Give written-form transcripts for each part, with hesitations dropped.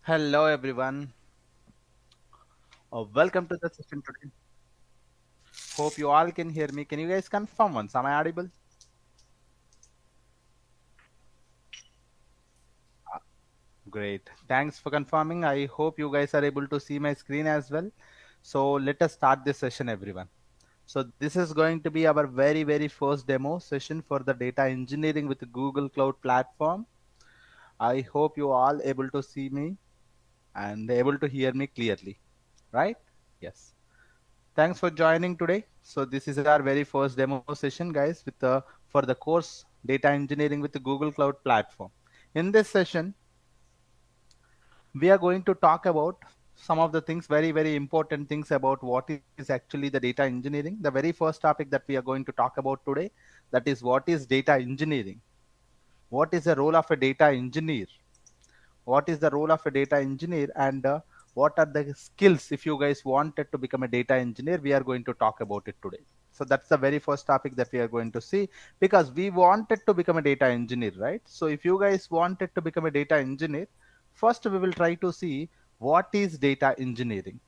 Hello everyone. Welcome to the session today. Hope you all can hear me. Can you guys confirm once? Am I audible? Great. Thanks for confirming. I hope you guys are able to see my screen as well. So let us start this session, everyone. So this is going to be our very first demo session for the data engineering with the Google Cloud Platform. I hope you all able to see me and able to hear me clearly, right? Yes. Thanks for joining today. So this is our very first demo session, guys, with the for the course Data Engineering with the Google Cloud Platform. In this session, we are going to talk about some of the things, very important things about what is actually the data engineering. The very first topic that we are going to talk about today, that is what is data engineering? What is the role of a data engineer? What is the role of a data engineer, and what are the skills if you guys wanted to become a data engineer? We are going to talk about it today. So that's the very first topic that we are going to see, because we wanted to become a data engineer, right? So if you guys wanted to become a data engineer, first we will try to see what is data engineering.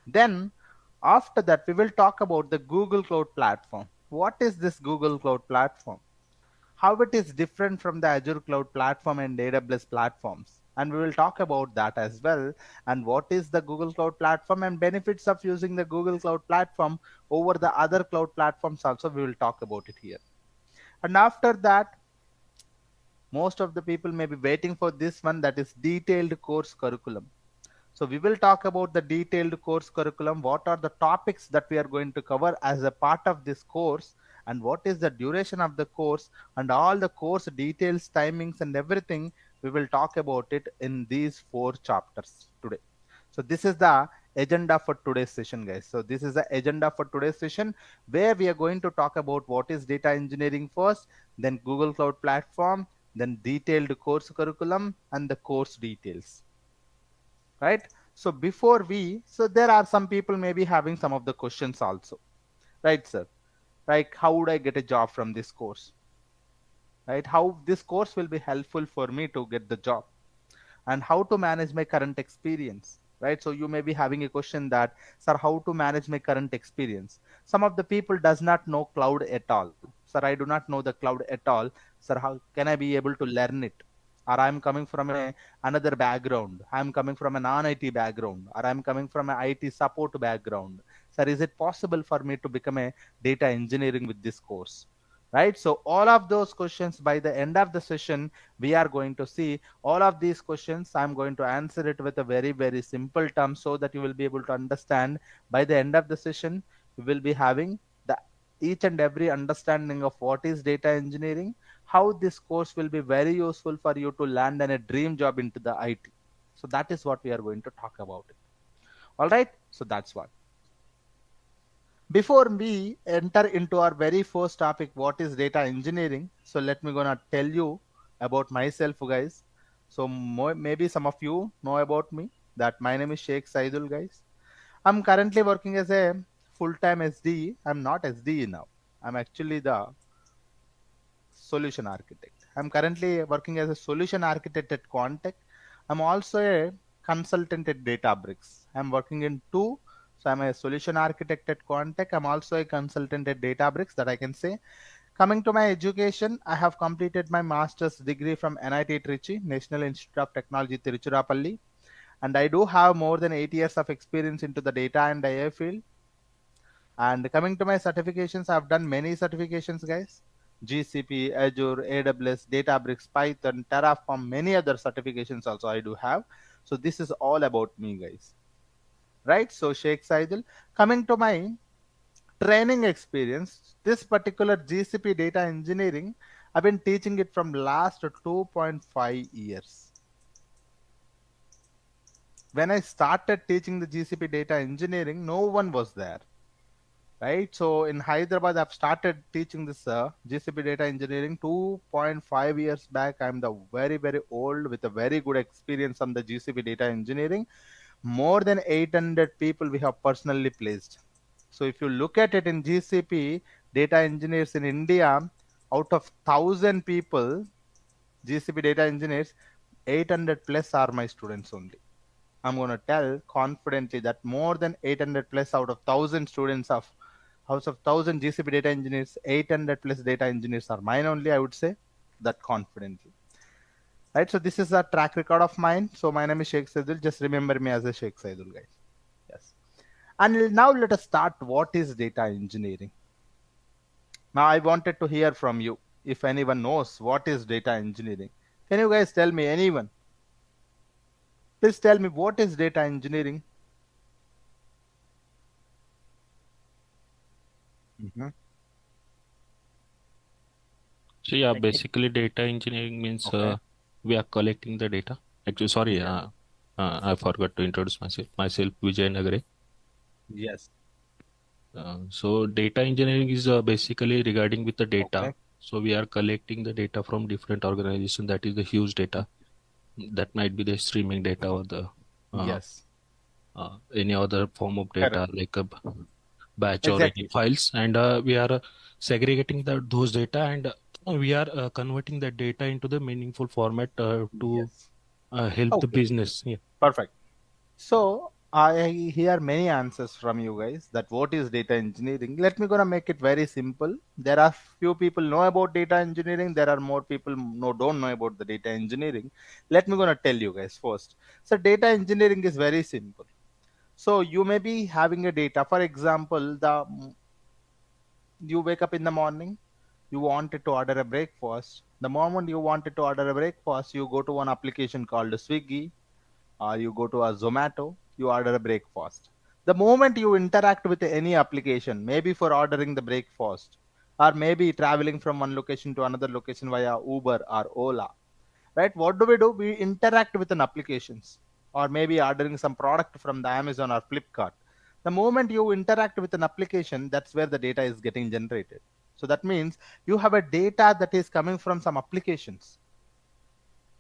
Then after that we will talk about the Google Cloud Platform. What is this Google Cloud Platform? How it is different from the Azure Cloud Platform and AWS platforms. And we will talk about that as well. And what is the Google Cloud Platform and benefits of using the Google Cloud Platform over the other cloud platforms also, we will talk about it here. And after that, most of the people may be waiting for this one, that is detailed course curriculum. So we will talk about the detailed course curriculum. What are the topics that we are going to cover as a part of this course, and what is the duration of the course, and all the course details, timings, and everything. We will talk about it in these 4 chapters today. So this is the agenda for today's session, guys. So this is the agenda for today's session, where we are going to talk about what is data engineering first, then Google Cloud Platform, then detailed course curriculum, and the course details, right? So before we, so there are some people maybe having some of the questions also, right, sir? Like, how would I get a job from this course, right? How this course will be helpful for me to get the job, and how to manage my current experience, right? So you may be having a question that, sir, how to manage my current experience? Some of the people does not know cloud at all. Sir, I do not know the cloud at all. Sir, how can I be able to learn it? Or I'm coming from another background, I'm coming from a non-IT background, or I'm coming from an IT support background. Sir, is it possible for me to become a data engineering with this course, right? So all of those questions, by the end of the session, we are going to see all of these questions. I'm going to answer it with a very simple term, so that you will be able to understand. By the end of the session, we will be having the each and every understanding of what is data engineering, how this course will be very useful for you to land in a dream job into the IT. So that is what we are going to talk about it. All right. So that's what. Before we enter into our very first topic, what is data engineering? So let me gonna tell you about myself, guys. So maybe some of you know about me, that my name is Shaik Saidhul, guys. I'm currently working as a full-time SDE. I'm not SDE now. I'm actually the solution architect. I'm currently working as a solution architect at Quantech. I'm also a consultant at Databricks. I'm working in two. So I'm a solution architect at Quantech. I'm also a consultant at Databricks, that I can say. Coming to my education, I have completed my master's degree from NIT Trichy, National Institute of Technology, Tiruchirappalli. And I do have more than 8 years of experience into the data and AI field. And coming to my certifications, I've done many certifications, guys. GCP, Azure, AWS, Databricks, Python, Terraform, many other certifications also I do have. So this is all about me, guys. Right? So Sheikh Saidul. Coming to my training experience, this particular GCP data engineering, I've been teaching it from last 2.5 years. When I started teaching the GCP data engineering, no one was there, right? So in Hyderabad, I've started teaching this GCP data engineering 2.5 years back. I'm the very old with a very good experience on the GCP data engineering. More than 800 people we have personally placed. So if you look at it in GCP data engineers in India, out of 1,000 people, GCP data engineers, 800 plus are my students only. I'm going to tell confidently that more than 800 plus out of 1000 students of house of 1000 GCP data engineers, 800 plus data engineers are mine only. I would say that confidently. Right. So this is a track record of mine. So my name is Shaik Saidhul. Just remember me as a Shaik Saidhul, guys. Yes. And now let us start. What is data engineering? Now I wanted to hear from you. If anyone knows what is data engineering, can you guys tell me? Anyone? Please tell me what is data engineering. Hmm. So yeah, Like basically data engineering means Okay. we are collecting the data. Actually, sorry, Yes. I forgot to introduce myself. Myself, Vijay Nagare. Yes. So data engineering is basically regarding with the data. Okay. So we are collecting the data from different organizations. That is the huge data. That might be the streaming data or the uh, Yes. any other form of Correct. data like a batch or any Exactly. files, and we are segregating those data, and we are converting that data into the meaningful format to Yes. help the Okay. business. Yeah. Perfect. So I hear many answers from you guys that what is data engineering. Let me gonna make it very simple. There are few people know about data engineering. There are more people don't know about the data engineering. Let me gonna tell you guys first. So data engineering is very simple. So you may be having a data. For example, the you wake up in the morning, you wanted to order a breakfast. The moment you wanted to order a breakfast, you go to one application called Swiggy, or you go to a Zomato, you order a breakfast. The moment you interact with any application, maybe for ordering the breakfast, or maybe traveling from one location to another location via Uber or Ola, right? What do? We interact with an applications, or maybe ordering some product from the Amazon or Flipkart. The moment you interact with an application, that's where the data is getting generated. So that means you have a data that is coming from some applications,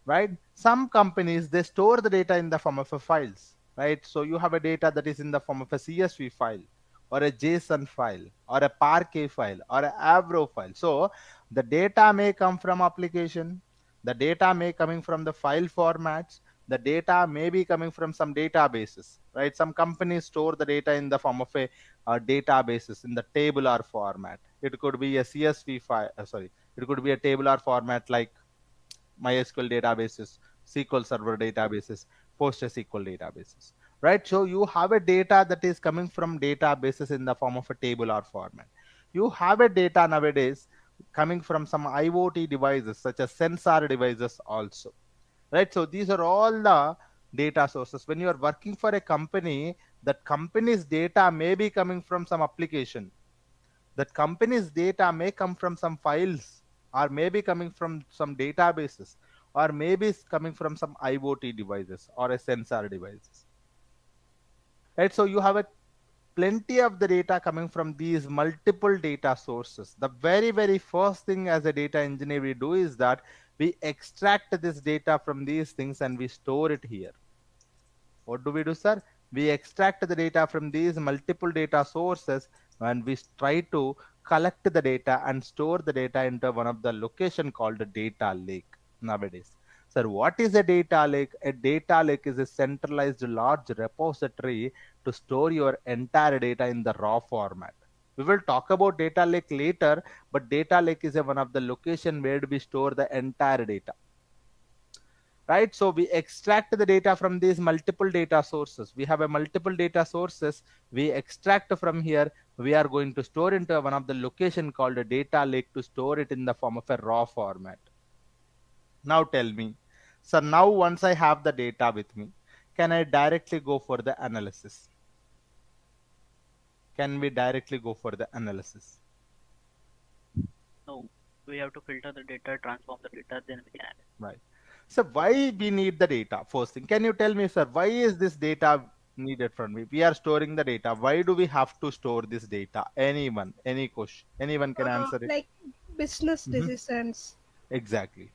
right? Some companies, they store the data in the form of a files, right? So you have a data that is in the form of a CSV file, or a JSON file, or a Parquet file, or a Avro file. So the data may come from application, the data may coming from the file formats, the data may be coming from some databases, right? Some companies store the data in the form of a databases in the tabular format. It could be a CSV file, sorry, it could be a tabular format like MySQL databases, SQL Server databases, PostgreSQL databases, right? So you have a data that is coming from databases in the form of a tabular format. You have a data nowadays coming from some IoT devices such as sensor devices also, right? So these are all the data sources. When you are working for a company, that company's data may be coming from some application, that company's data may come from some files, or maybe coming from some databases, or maybe it's coming from some IoT devices or a sensor devices, right? So you have a plenty of the data coming from these multiple data sources. The very first thing as a data engineer we do is that we extract this data from these things and we store it here. What do, sir? We extract the data from these multiple data sources, and we try to collect the data and store the data into one of the location called a data lake nowadays. Sir, what is a data lake? A data lake is a centralized large repository to store your entire data in the raw format. We will talk about data lake later, but data lake is one of the location where we store the entire data, right? So we extract the data from these multiple data sources. We have a multiple data sources. We extract from here. We are going to store into one of the location called a data lake to store it in the form of a raw format. Now tell me, so now once I have the data with me, can I directly go for the analysis? Can we directly go for the analysis? no, we have to filter the data, transform the data, then we can. Right. So why we need the data? First thing, can you tell me, sir, why is this data needed from me? We are storing the data. Why do we have to store this data? Anyone, any question, anyone can answer it. Like business Mhm. decisions. Exactly.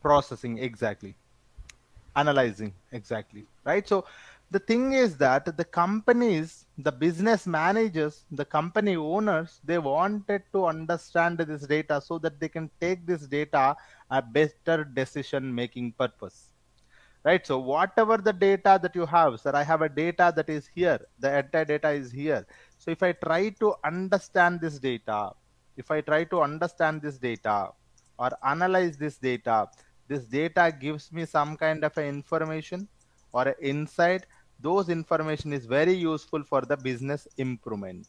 Processing, exactly. Analyzing, exactly. Right. So The thing is that the companies, the business managers, the company owners, they wanted to understand this data so that they can take this data a better decision making purpose. Right, so whatever the data that you have, sir, I have a data that is here, the entire data is here. So if I try to understand this data, if I try to understand this data or analyze this data gives me some kind of a information or a insight. Those information is very useful for the business improvement.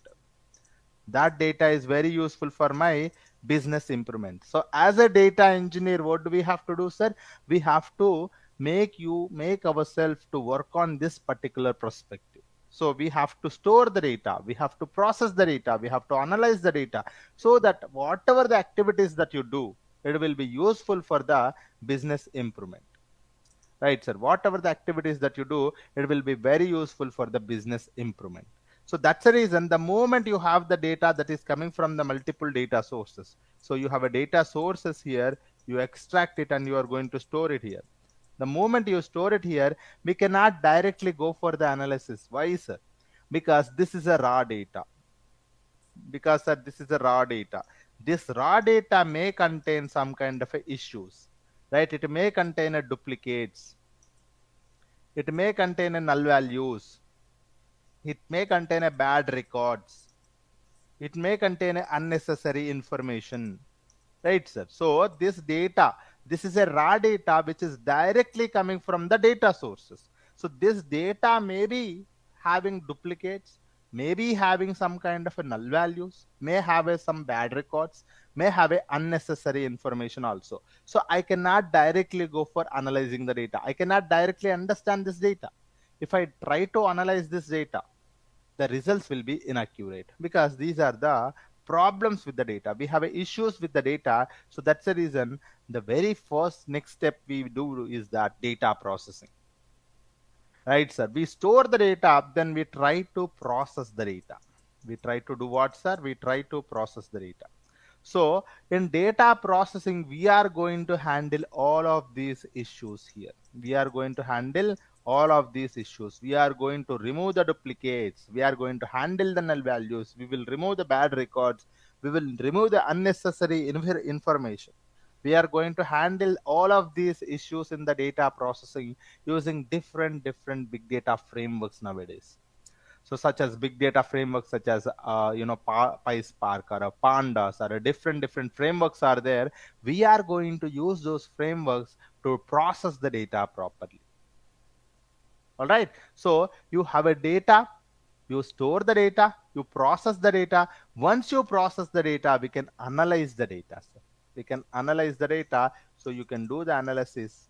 That data is very useful for my business improvement. So as a data engineer, what do we have to do, sir? We have to make ourselves to work on this particular perspective. So we have to store the data, we have to process the data, we have to analyze the data, so that whatever the activities that you do, it will be useful for the business improvement. Right, sir, whatever the activities that you do, it will be very useful for the business improvement. So that's the reason, the moment you have the data that is coming from the multiple data sources, so you have a data sources here, you extract it and you are going to store it here. The moment you store it here, we cannot directly go for the analysis. Why, sir? Because this is a raw data. Because, sir, this is a raw data. This raw data may contain some kind of a issues, right? It may contain a duplicates, it may contain a null values. It may contain a bad records. It may contain a unnecessary information. Right, sir? So this data, this is a raw data which is directly coming from the data sources. So this data may be having duplicates, may be having some kind of a null values, may have some bad records, may have a unnecessary information also. So I cannot directly go for analyzing the data. I cannot directly understand this data. If I try to analyze this data, the results will be inaccurate, because these are the problems with the data. We have issues with the data. So that's the reason the very first next step we do is that data processing. Right, sir? We store the data, then we try to process the data. We try to do what, sir? We try to process the data. So in data processing, we are going to handle all of these issues here. We are going to handle all of these issues. We are going to remove the duplicates. We are going to handle the null values. We will remove the bad records. We will remove the unnecessary information. We are going to handle all of these issues in the data processing using different big data frameworks nowadays. So such as big data frameworks such as PySpark or Pandas or different frameworks are there. We are going to use those frameworks to process the data properly. All right, so you have a data, you store the data, you process the data. Once you process the data, we can analyze the data, sir. We can analyze the data, so you can do the analysis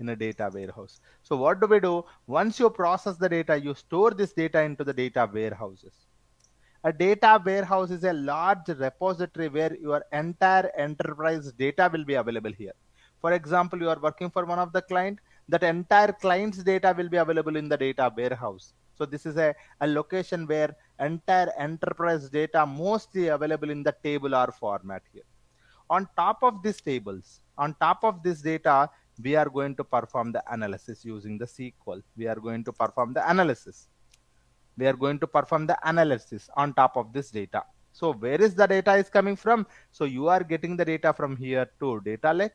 in a data warehouse. So what do we do? Once you process the data, you store this data into the data warehouses. A data warehouse is a large repository where your entire enterprise data will be available here. For example, you are working for one of the client, that entire client's data will be available in the data warehouse. So this is a location where entire enterprise data mostly available in the table or format here. On top of these tables, on top of this data, we are going to perform the analysis using the SQL. We are going to perform the analysis. We are going to perform the analysis on top of this data. So where is the data is coming from? So you are getting the data from here to data lake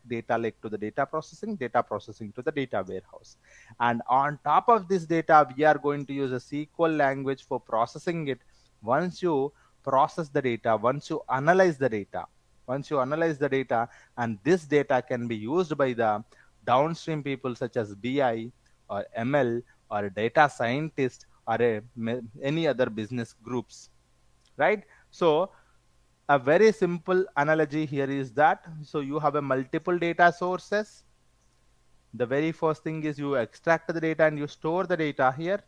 to the data processing to the data warehouse. And on top of this data, we are going to use a SQL language for processing it. Once you process the data, once you analyze the data, and this data can be used by the downstream people such as BI or ML or a data scientist or any other business groups, right? So a very simple analogy here is that, so you have a multiple data sources. The very first thing is you extract the data and you store the data here,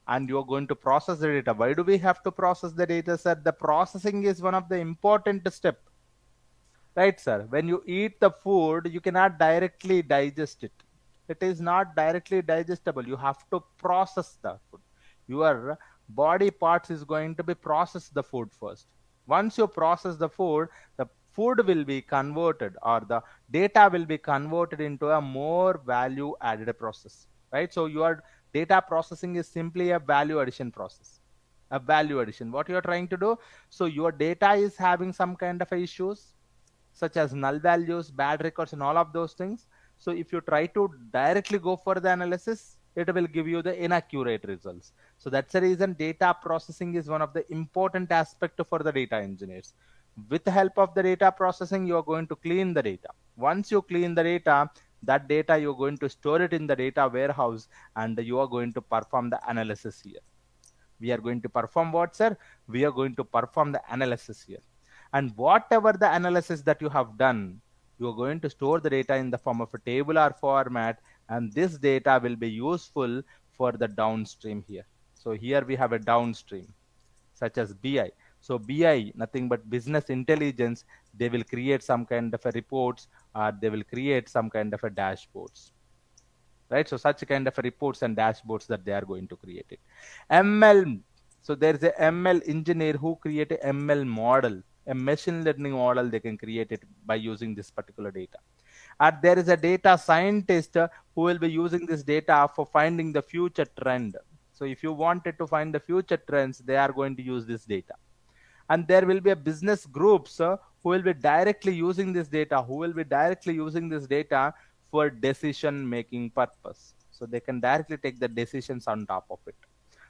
and you're going to process the data. Why do we have to process the data, sir? The processing is one of the important step. Right, sir? When you eat the food, you cannot directly digest it. It is not directly digestible. You have to process the food. Your body parts is going to be process the food first. Once you process the food will be converted, or the data will be converted into a more value added process. Right? So you are Data processing is simply a value addition process. A value addition. What you are trying to do? So your data is having some kind of issues, such as null values, bad records, and all of those things. So if you try to directly go for the analysis, it will give you the inaccurate results. So that's the reason data processing is one of the important aspect for the data engineers. With the help of the data processing, you are going to clean the data. Once you clean the data, that data you're going to store it in the data warehouse, and you are going to perform the analysis here. We are going to perform what, sir? We are going to perform the analysis here. And whatever the analysis that you have done, you are going to store the data in the form of a tabular format, and this data will be useful for the downstream here. So here we have a downstream such as BI. So BI, nothing but business intelligence, they will create some kind of a reports, or they will create some kind of a dashboards, right? So such kind of reports and dashboards that they are going to create it. ML, so there's a ML engineer who create a ML model, a machine learning model. They can create it by using this particular data. And there is a data scientist who will be using this data for finding the future trend. So if you wanted to find the future trends, they are going to use this data. And there will be a business groups who will be directly using this data, for decision making purpose. So they can directly take the decisions on top of it.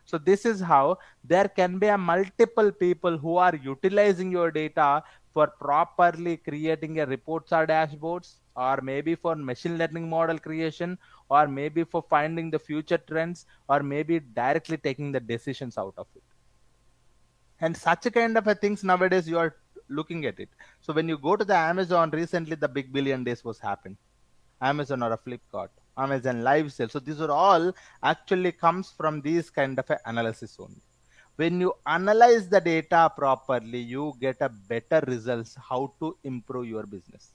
So this is how there can be a multiple people who are utilizing your data for properly creating a reports or dashboards, or maybe for machine learning model creation, or maybe for finding the future trends, or maybe directly taking the decisions out of it. And such a kind of a things nowadays you are looking at it. So when you go to the Amazon, recently the big billion days was happened. Amazon or a Flipkart, Amazon live sale. So these are all actually comes from these kind of a analysis only. When you analyze the data properly, you get a better results how to improve your business.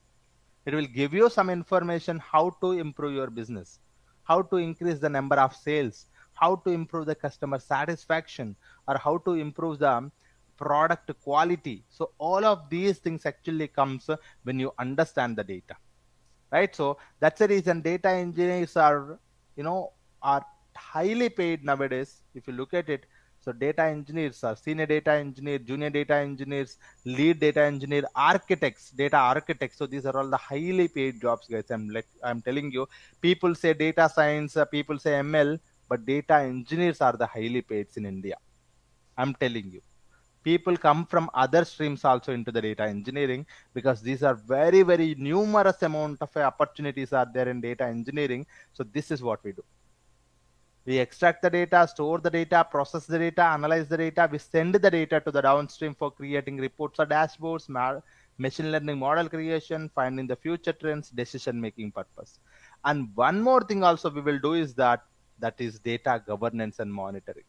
It will give you some information how to improve your business, how to increase the number of sales, how to improve the customer satisfaction, or how to improve the product quality. So all of these things actually comes when you understand the data, right? So that's the reason data engineers are, you know, are highly paid nowadays. If you look at it, so data engineers are senior data engineer, junior data engineers, lead data engineer, architects, data architects. So these are all the highly paid jobs, guys. I'm telling you, people say data science, people say ML, but data engineers are the highly paid in India. I'm telling you, people come from other streams also into the data engineering, because these are very very numerous amount of opportunities are there in data engineering. So this is what we do. We extract the data, store the data, process the data, analyze the data. We send the data to the downstream for creating reports or dashboards, machine learning model creation, finding the future trends, decision making purpose. And one more thing also we will do is that is data governance and monitoring.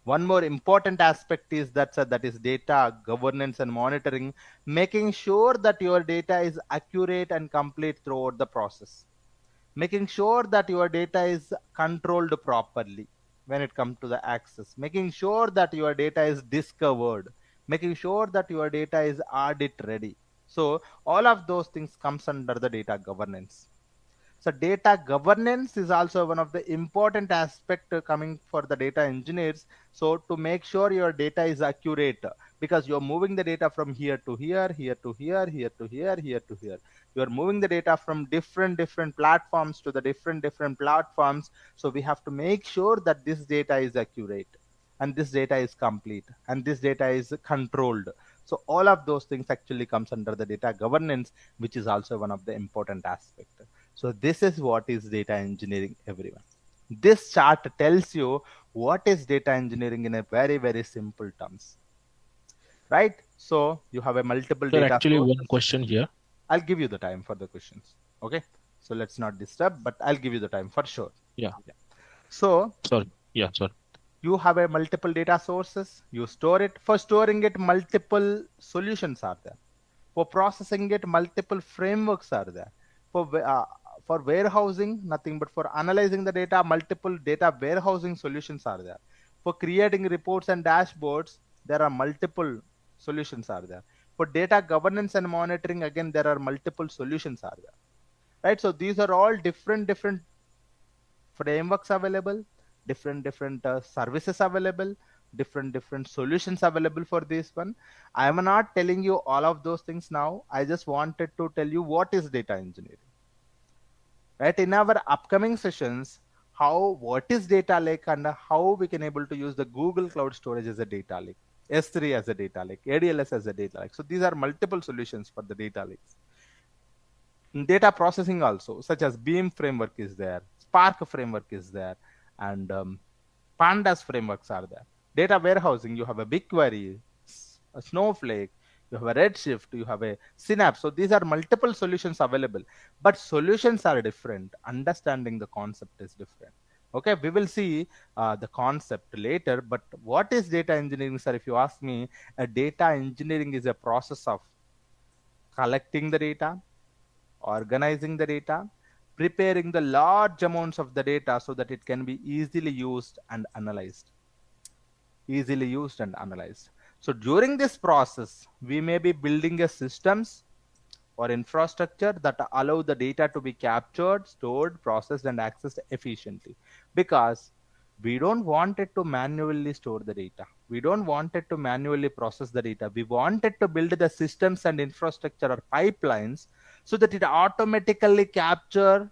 One more important aspect is that is data governance and monitoring, making sure that your data is accurate and complete throughout the process, making sure that your data is controlled properly when it comes to the access, making sure that your data is discovered, making sure that your data is audit ready. So all of those things comes under the data governance. So data governance is also one of the important aspect coming for the data engineers. So to make sure your data is accurate, because you're moving the data from here to here, here to here, here to here, here to here. You're moving the data from different platforms to the different platforms. So we have to make sure that this data is accurate, and this data is complete, and this data is controlled. So all of those things actually comes under the data governance, which is also one of the important aspect. So this is what is data engineering, everyone. This chart tells you what is data engineering in a very, very simple terms, right? So you have a multiple Sir, data actually, one sources. question here. I'll give you the time for the questions. Okay. So let's not disturb, but I'll give you the time for sure. Yeah, Yeah. So sorry. Yeah, sorry. you have a multiple data sources, you store it. For storing it, multiple solutions are there. For processing it, multiple frameworks are there. For warehousing, nothing but for analyzing the data, multiple data warehousing solutions are there. For creating reports and dashboards, there are multiple solutions are there. For data governance and monitoring, again there are multiple solutions are there, right? So these are all different frameworks available, different services available, different solutions available for this one. I am not telling you all of those things now. I just wanted to tell you what is data engineering, right? In our upcoming sessions, how what is data lake and how we can able to use the Google Cloud Storage as a data lake, S3 as a data lake, ADLS as a data lake. So these are multiple solutions for the data lakes. Data processing also, such as Beam framework is there, Spark framework is there, and Pandas frameworks are there. Data warehousing, you have a BigQuery, a Snowflake, you have a Redshift, you have a Synapse. So these are multiple solutions available, but solutions are different. Understanding the concept is different. Okay, we will see the concept later, but what is data engineering, sir? If you ask me, a data engineering is a process of collecting the data, organizing the data, preparing the large amounts of the data so that it can be easily used and analyzed. Easily used and analyzed. So during this process, we may be building a systems or infrastructure that allow the data to be captured, stored, processed, and accessed efficiently. Because we don't want it to manually store the data. We don't want it to manually process the data. We want it to build the systems and infrastructure or pipelines so that it automatically capture,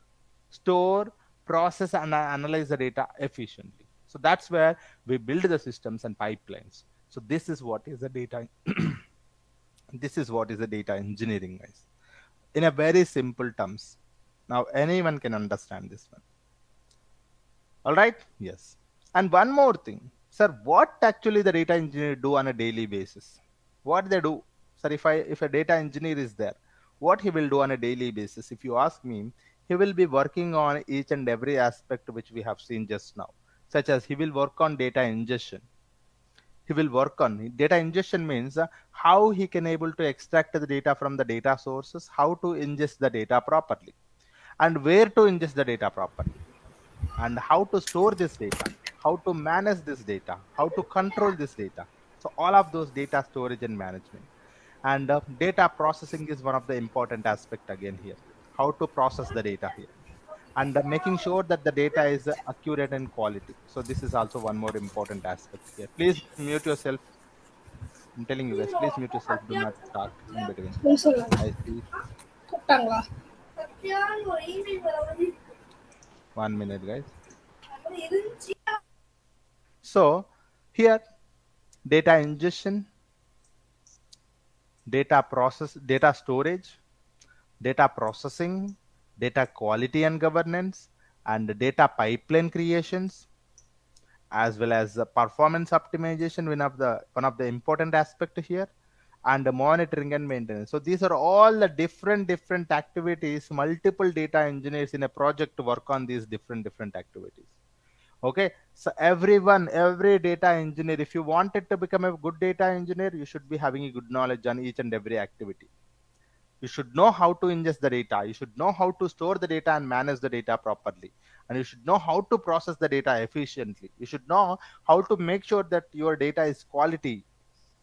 store, process, and analyze the data efficiently. So that's where we build the systems and pipelines. So this is what is the data. This is what is the data engineering, guys, in a very simple terms. Now anyone can understand this one. All right. Yes. And one more thing, sir, what actually the data engineer do on a daily basis? What they do, sir? If a data engineer is there, what he will do on a daily basis? If you ask me, he will be working on each and every aspect which we have seen just now, such as he will work on data ingestion. He will work on data ingestion means how he can able to extract the data from the data sources, how to ingest the data properly, and where to ingest the data properly, and how to store this data, how to manage this data, how to control this data. So all of those data storage and management. And data processing is one of the important aspect again here, how to process the data here, and making sure that the data is accurate and quality. So this is also one more important aspect here. Please mute yourself. I'm telling you guys, please mute yourself. Do not talk in between. I see. One minute, guys. So here, data ingestion, data storage, data processing, data quality and governance, and data pipeline creations, as well as performance optimization, one of the important aspect here, and the monitoring and maintenance. So these are all the different activities. Multiple data engineers in a project work on these different activities. Okay, so every data engineer, if you wanted to become a good data engineer, you should be having a good knowledge on each and every activity. You should know how to ingest the data, you should know how to store the data and manage the data properly, and you should know how to process the data efficiently. You should know how to make sure that your data is quality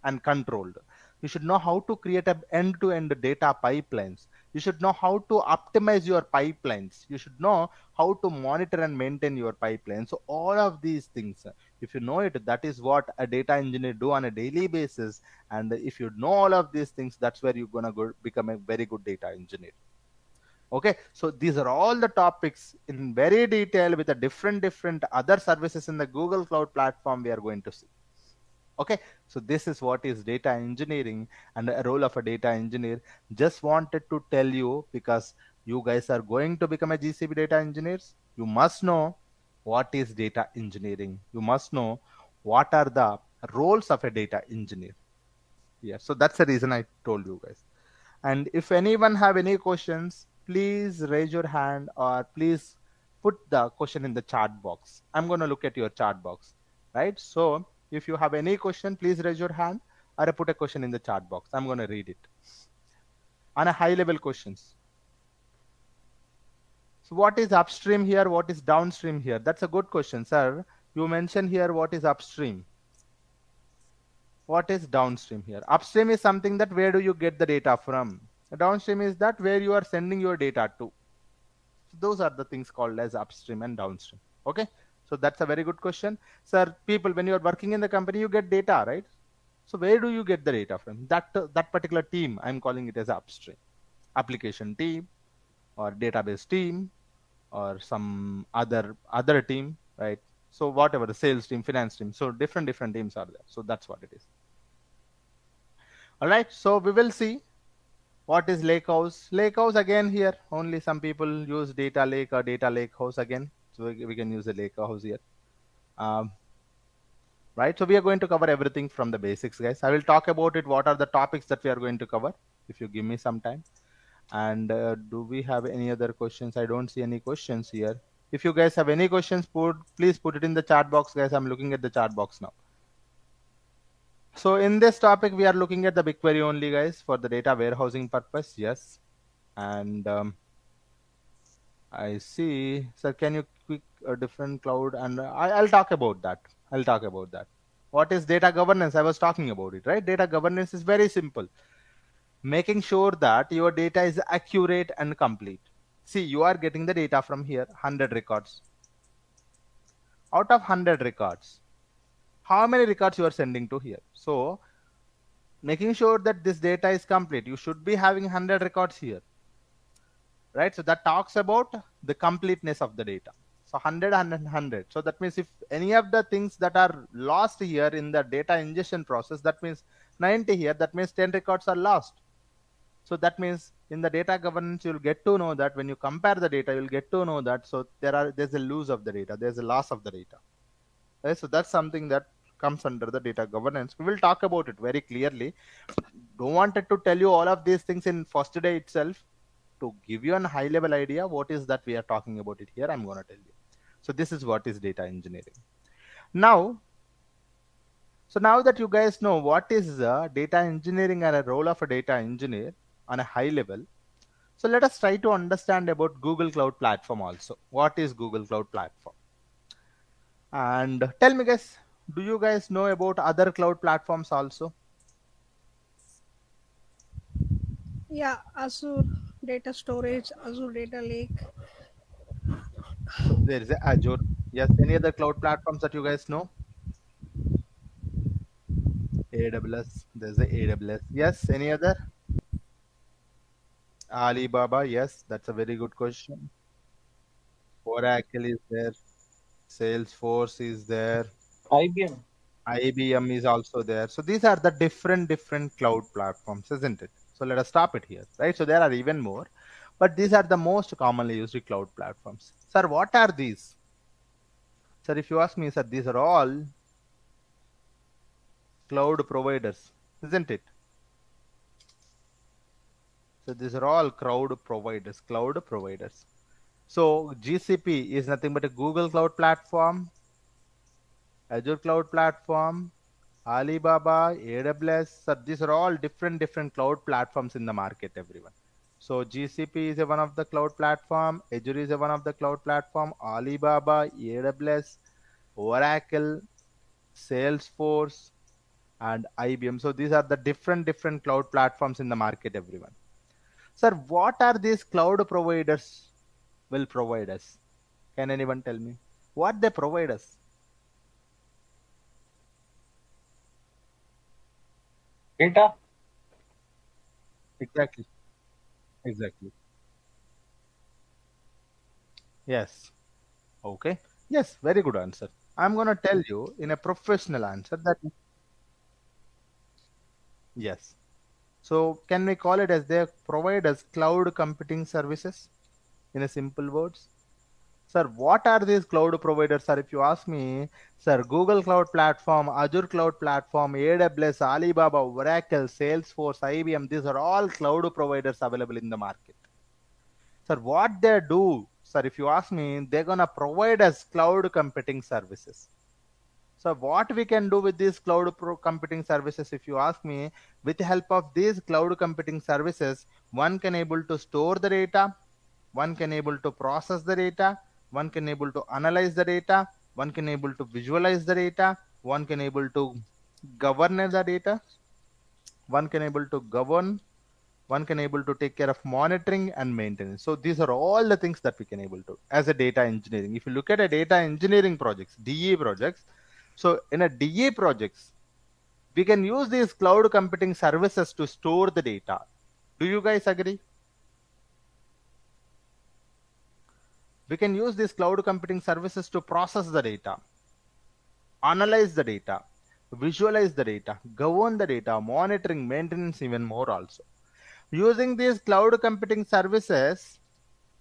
and controlled. You should know how to create a end-to-end data pipelines. You should know how to optimize your pipelines. You should know how to monitor and maintain your pipeline. So all of these things, if you know it, that is what a data engineer do on a daily basis. And if you know all of these things, that's where you're gonna go become a very good data engineer. Okay, so these are all the topics in very detail with a different other services in the Google Cloud platform we are going to see. Okay, so this is what is data engineering and the role of a data engineer. Just wanted to tell you, because you guys are going to become a GCP data engineers, you must know what is data engineering. You must know what are the roles of a data engineer. Yeah, so that's the reason I told you guys. And if anyone have any questions, please raise your hand or please put the question in the chat box. I'm going to look at your chat box, right? So if you have any question, please raise your hand or put a question in the chat box. I'm going to read it. On a high level questions. So what is upstream here? What is downstream here? That's a good question, sir. You mentioned here what is upstream. What is downstream here? Upstream is something that where do you get the data from? Downstream is that where you are sending your data to. So those are the things called as upstream and downstream. Okay. So that's a very good question. Sir, people, when you are working in the company, you get data, right? So where do you get the data from? That particular team, I'm calling it as upstream. Application team or database team or some other team, right? So whatever, the sales team, finance team. So different teams are there. So that's what it is. All right. So we will see what is lake house. Lake house again here. Only some people use data lake or data lake house again. So we can use the lake house here. Um, right. So we are going to cover everything from the basics, guys. I will talk about it. What are the topics that we are going to cover? If you give me some time. And do we have any other questions? I don't see any questions here. If you guys have any questions, please put it in the chat box, guys. I'm looking at the chat box now. So in this topic, we are looking at the BigQuery only, guys, for the data warehousing purpose. Yes. And I see. Sir, can you quick a different cloud? And I'll talk about that. I'll talk about that. What is data governance? I was talking about it, right? Data governance is very simple. Making sure that your data is accurate and complete. See, you are getting the data from here, 100 records. Out of 100 records, how many records you are sending to here? So making sure that this data is complete, you should be having 100 records here, right? So that talks about the completeness of the data. So 100, 100, 100. So that means if any of the things that are lost here in the data ingestion process, that means 90 here, that means 10 records are lost. So that means in the data governance, you'll get to know that when you compare the data, you'll get to know that. So there's a lose of the data, there's a loss of the data. Right? So that's something that comes under the data governance. We will talk about it very clearly. Don't wanted to tell you all of these things in first day itself. To give you a high level idea, what is that we are talking about it here, I'm going to tell you. So this is what is data engineering. Now, so now that you guys know what is data engineering and a role of a data engineer on a high level, so let us try to understand about Google Cloud Platform also. What is Google Cloud Platform? And tell me guys, do you guys know about other cloud platforms also? Yeah, Azure data storage, Azure data lake. So there is a Azure. Yes, any other cloud platforms that you guys know? AWS, there's a AWS. Yes, any other? Alibaba, yes, that's a very good question. Oracle is there, Salesforce is there, IBM. IBM is also there. So these are the different cloud platforms, isn't it? So let us stop it here, right? So there are even more, but these are the most commonly used cloud platforms. Sir, what are these? Sir, if you ask me, sir, these are all cloud providers, isn't it? So these are all cloud providers. So GCP is nothing but a Google Cloud Platform, Azure Cloud Platform, Alibaba, AWS. So these are all different cloud platforms in the market, everyone. So GCP is a one of the cloud platform, Azure is a one of the cloud platform, Alibaba, AWS, Oracle, Salesforce, and IBM. So these are the different cloud platforms in the market, everyone. Sir, what are these cloud providers will provide us? Can anyone tell me what they provide us? Data. Exactly. Exactly. Yes. Okay. Yes. Very good answer. I'm going to tell you in a professional answer that yes. So can we call it as they provide us cloud computing services in a simple words? Sir, what are these cloud providers, sir? If you ask me, sir, Google Cloud Platform, Azure Cloud Platform, AWS, Alibaba, Oracle, Salesforce, IBM, these are all cloud providers available in the market. Sir, what they do, sir, if you ask me, they're gonna provide us cloud computing services. So what we can do with these computing services, if you ask me, with the help of these cloud computing services, one can able to store the data, one can able to process the data, one can able to analyze the data, one can able to visualize the data, one can able to govern the data, one can able to govern one can able to take care of monitoring and maintenance. So these are all the things that we can able to as a data engineering. If you look at a data engineering projects, DE projects, so in a DE projects, we can use these cloud computing services to store the data. Do you guys agree? We can use these cloud computing services to process the data, analyze the data, visualize the data, govern the data, monitoring, maintenance, even more also. Using these cloud computing services,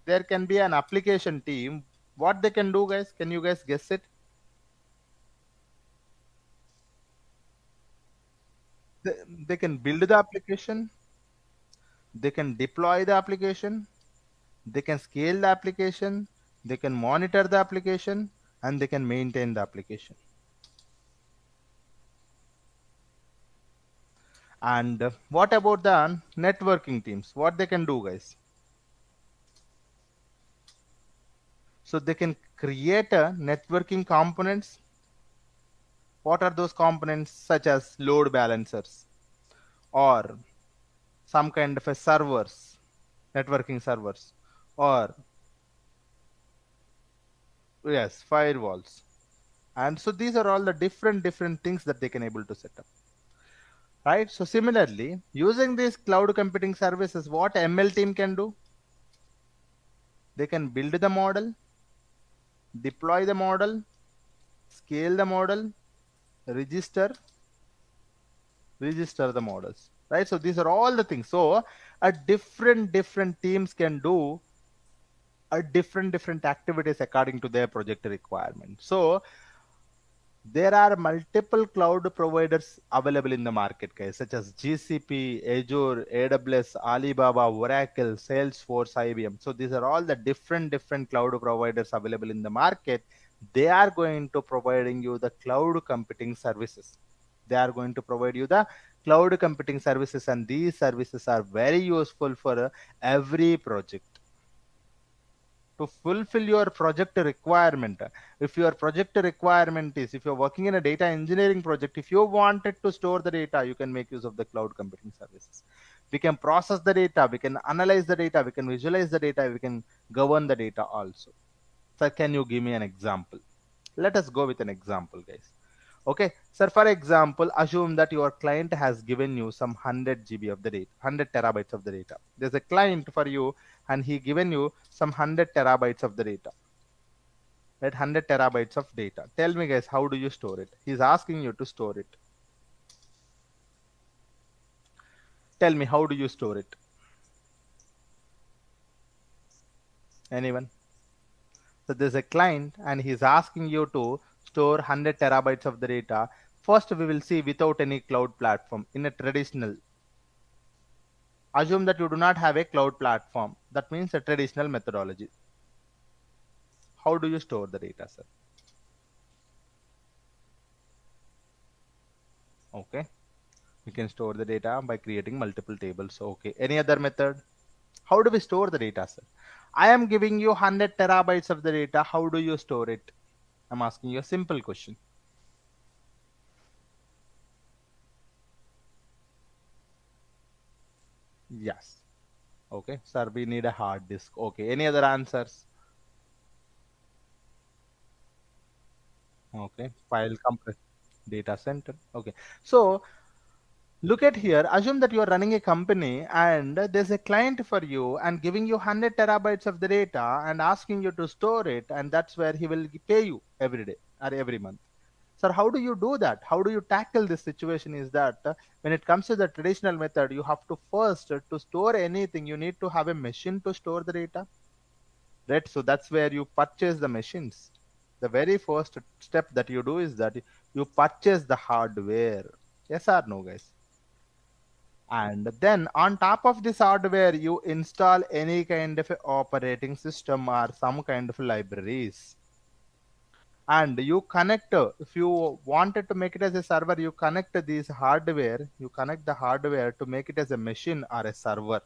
there can be an application team. What they can do, guys? Can you guys guess it? They, they can build the application, they can deploy the application, they can scale the application, they can monitor the application, and they can maintain the application. And what about the networking teams? What they can do, guys? So they can create a networking components. What are those components? Such as load balancers or some kind of a servers, networking servers, or yes, firewalls. And so these are all the different things that they can able to set up, right? So similarly, using these cloud computing services, what ML team can do? They can build the model, deploy the model, scale the model, register the models, right? So these are all the things. So a different teams can do a different activities according to their project requirement. So there are multiple cloud providers available in the market, guys, such as GCP, Azure, AWS, Alibaba, Oracle, Salesforce, IBM. So these are all the different cloud providers available in the market. They are going to providing you the cloud computing services. They are going to provide you the cloud computing services, and these services are very useful for every project to fulfill your project requirement. If your project requirement is, if you're working in a data engineering project, if you wanted to store the data, you can make use of the cloud computing services. We can process the data, we can analyze the data, we can visualize the data, we can govern the data also. So can you give me an example? Let us go with an example, guys. Okay, sir, for example, assume that your client has given you some 100 GB of the data, 100 terabytes of the data. There's a client for you and he given you some 100 terabytes of the data, right? 100 terabytes of data. Tell me, guys, how do you store it? He's asking you to store it. Tell me, how do you store it? Anyone? So there's a client and he's asking you to store 100 terabytes of the data. First, we will see without any cloud platform in a traditional. Assume that you do not have a cloud platform. That means a traditional methodology. How do you store the data, sir? Okay. We can store the data by creating multiple tables. Okay. Any other method? How do we store the data, sir? I am giving you 100 terabytes of the data. How do you store it? I'm asking you a simple question. Yes. Okay. Sir, we need a hard disk. Okay. Any other answers? Okay. File compress data center. Okay. So look at here, assume that you are running a company and there's a client for you and giving you 100 terabytes of the data and asking you to store it, and that's where he will pay you every day or every month. Sir, how do you do that? How do you tackle this situation? Is that when it comes to the traditional method, you have to first to store anything, you need to have a machine to store the data, right? So that's where you purchase the machines. The very first step that you do is that you purchase the hardware. Yes or no, guys? And then on top of this hardware, you install any kind of a operating system or some kind of libraries. And you connect, if you wanted to make it as a server, you connect these hardware, you connect the hardware to make it as a machine or a server.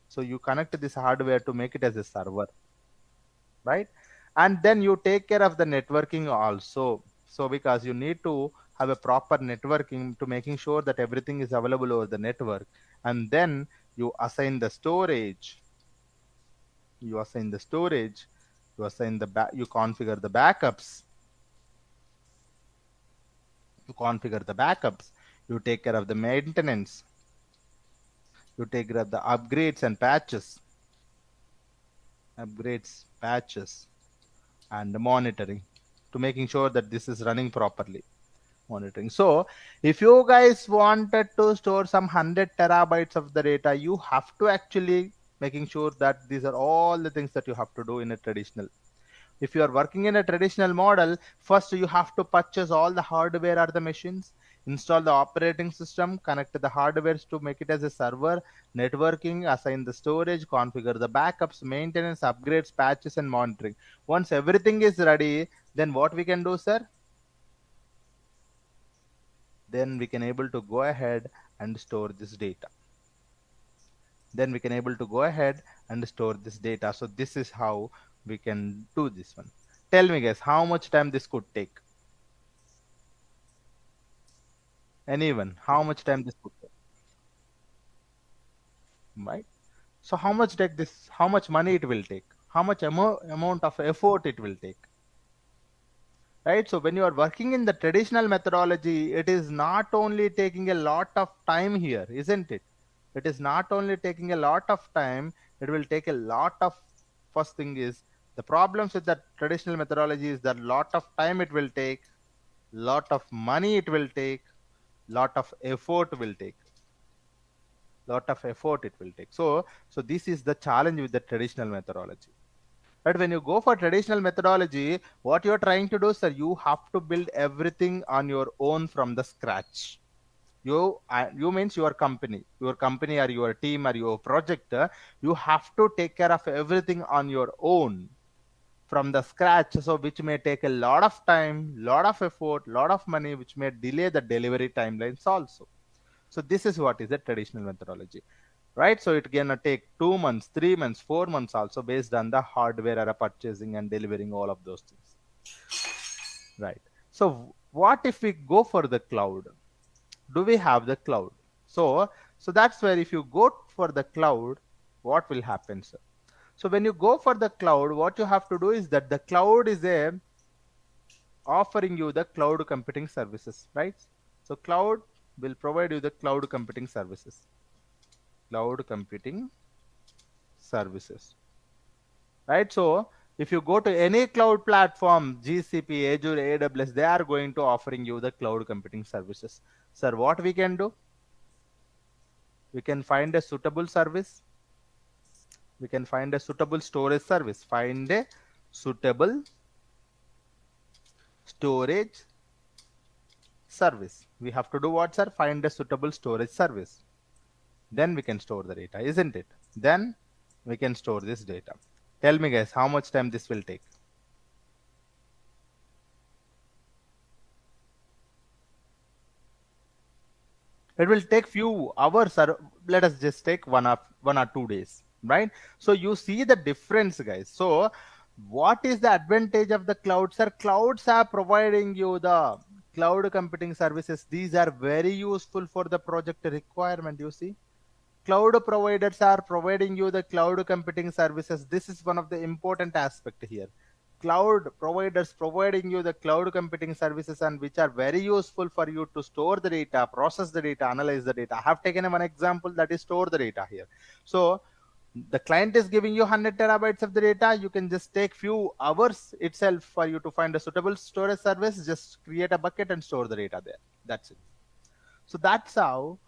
So you connect this hardware to make it as a server, right? And then you take care of the networking also. So because you need to have a proper networking to making sure that everything is available over the network, and then you assign the storage, you assign the storage, you assign the you configure the backups, you configure the backups, you take care of the maintenance, you take care of the upgrades and patches, and the monitoring to making sure that this is running properly. Monitoring. So if you guys wanted to store some 100 terabytes of the data, you have to actually making sure that these are all the things that you have to do in a traditional. If you are working in a traditional model, first you have to purchase all the hardware or the machines, install the operating system, connect the hardwares to make it as a server, networking, assign the storage, configure the backups, maintenance, upgrades, patches, and monitoring. Once everything is ready, then what we can do, sir? Then we can able to go ahead and store this data. Then we can able to go ahead and store this data. So this is how we can do this one. Tell me guys, how much time this could take? Anyone, how much time this could take? Right? So how much take this, how much money it will take? How much amount of effort it will take? Right? So when you are working in the traditional methodology, it is not only taking a lot of time here, isn't it? It is not only taking a lot of time, it will take a lot of, first thing is, the problems with the traditional methodology is that lot of time it will take, lot of money it will take, lot of effort will take. Lot of effort it will take. So this is the challenge with the traditional methodology. But when you go for traditional methodology, what you're trying to do, sir, you have to build everything on your own from the scratch. You means your company or your team or your project, you have to take care of everything on your own from the scratch. So which may take a lot of time, lot of effort, lot of money, which may delay the delivery timelines also. So this is what is the traditional methodology. Right, so it can take 2 months, 3 months, 4 months also, based on the hardware or purchasing and delivering all of those things. Right. So what if we go for the cloud? Do we have the cloud? So that's where if you go for the cloud, what will happen, sir? So when you go for the cloud, what you have to do is that the cloud is offering you the cloud computing services, right? So cloud will provide you the cloud computing services. Cloud computing services. Right? So if you go to any cloud platform, GCP, Azure, AWS, they are going to offering you the cloud computing services. Sir, what we can do? We can find a suitable service. We can find a suitable storage service. Find a suitable storage service. We have to do what, sir? Find a suitable storage service. Then we can store the data, isn't it? Then we can store this data. Tell me guys, how much time this will take? It will take few hours, or let us just take 1 or 2 days, right? So you see the difference, guys. So what is the advantage of the cloud, sir? Clouds are providing you the cloud computing services. These are very useful for the project requirement. You see, cloud providers are providing you the cloud computing services. This is one of the important aspect here. Cloud providers providing you the cloud computing services, and which are very useful for you to store the data, process the data, analyze the data. I have taken one example, that is store the data here. So the client is giving you 100 terabytes of the data. You can just take few hours itself for you to find a suitable storage service. Just create a bucket and store the data there. That's it. So that's how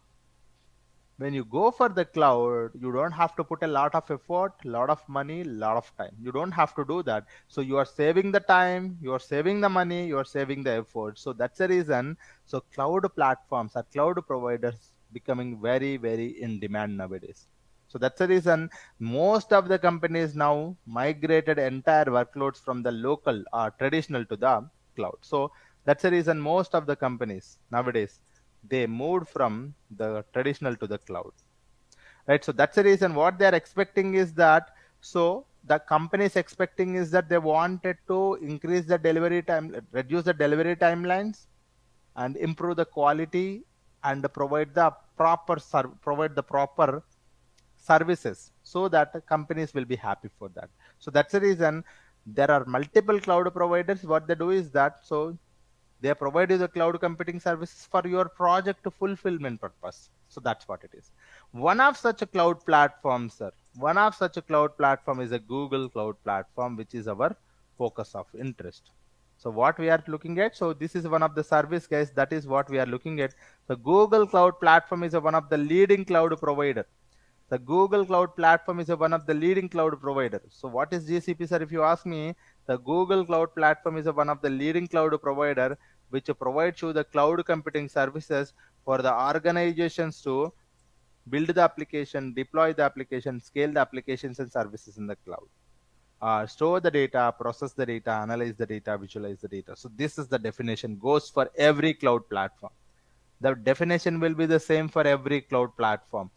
when you go for the cloud, you don't have to put a lot of effort, lot of money, lot of time. You don't have to do that. So you are saving the time, you are saving the money, you are saving the effort. So that's the reason. So cloud platforms or cloud providers becoming very, very in demand nowadays. So that's the reason most of the companies now migrated entire workloads from the local or traditional to the cloud. So that's the reason most of the companies nowadays, they moved from the traditional to the cloud, right? So that's the reason what they are expecting is that, so the company is expecting is that they wanted to increase the delivery time, reduce the delivery timelines, and improve the quality, and provide the proper services so that companies will be happy for that. So that's the reason there are multiple cloud providers. What they do is that, so they provide you the cloud computing services for your project fulfillment purpose. So that's what it is. One of such a cloud platforms, sir, one of such a cloud platform is a Google Cloud Platform, which is our focus of interest. So what we are looking at, so this is one of the service, guys, that is what we are looking at. The Google Cloud Platform is one of the leading cloud provider. The Google Cloud Platform is one of the leading cloud provider. So what is GCP, sir? If you ask me, the Google Cloud Platform is one of the leading cloud provider which provides you the cloud computing services for the organizations to build the application, deploy the application, scale the applications and services in the cloud. Store the data, process the data, analyze the data, visualize the data. So this is the definition, goes for every cloud platform. The definition will be the same for every cloud platform.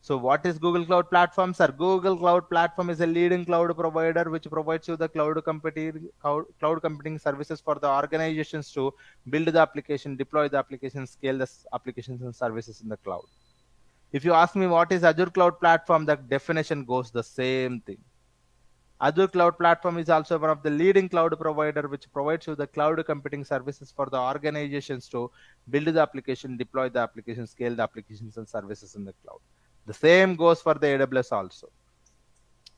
So what is Google Cloud Platform, sir? Google Cloud Platform is a leading cloud provider which provides you the cloud computing services for the organizations to build the application, deploy the application, scale the applications and services in the cloud. If you ask me what is Azure Cloud Platform, the definition goes the same thing. Azure Cloud Platform is also one of the leading cloud provider which provides you the cloud computing services for the organizations to build the application, deploy the application, scale the applications and services in the cloud. The same goes for the AWS also.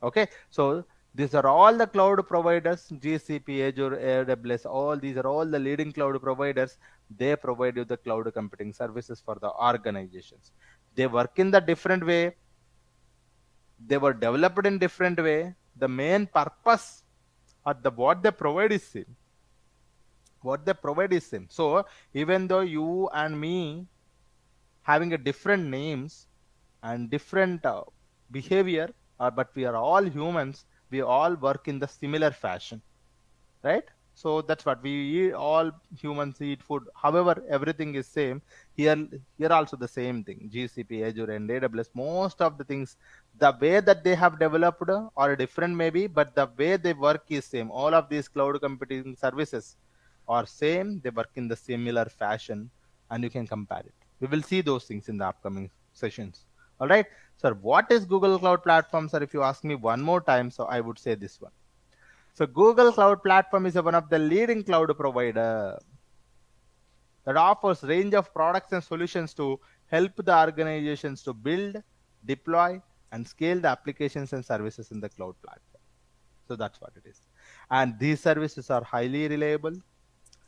Okay, so these are all the cloud providers, GCP, Azure, AWS, all these are all the leading cloud providers. They provide you the cloud computing services for the organizations. They work in the different way. They were developed in different way. The main purpose or the what they provide is same. What they provide is same. So even though you and me having a different names and different behavior, but we are all humans, we all work in the similar fashion, right? So that's what we eat, all humans eat food, however everything is same. Here also the same thing, GCP, Azure and AWS, most of the things, the way that they have developed are different maybe, but the way they work is same. All of these cloud computing services are same, they work in the similar fashion, and you can compare it. We will see those things in the upcoming sessions. All right, sir, what is Google Cloud Platform, sir? If you ask me one more time, so I would say this one. So Google Cloud Platform is one of the leading cloud provider that offers range of products and solutions to help the organizations to build, deploy, and scale the applications and services in the cloud platform. So that's what it is. And these services are highly reliable,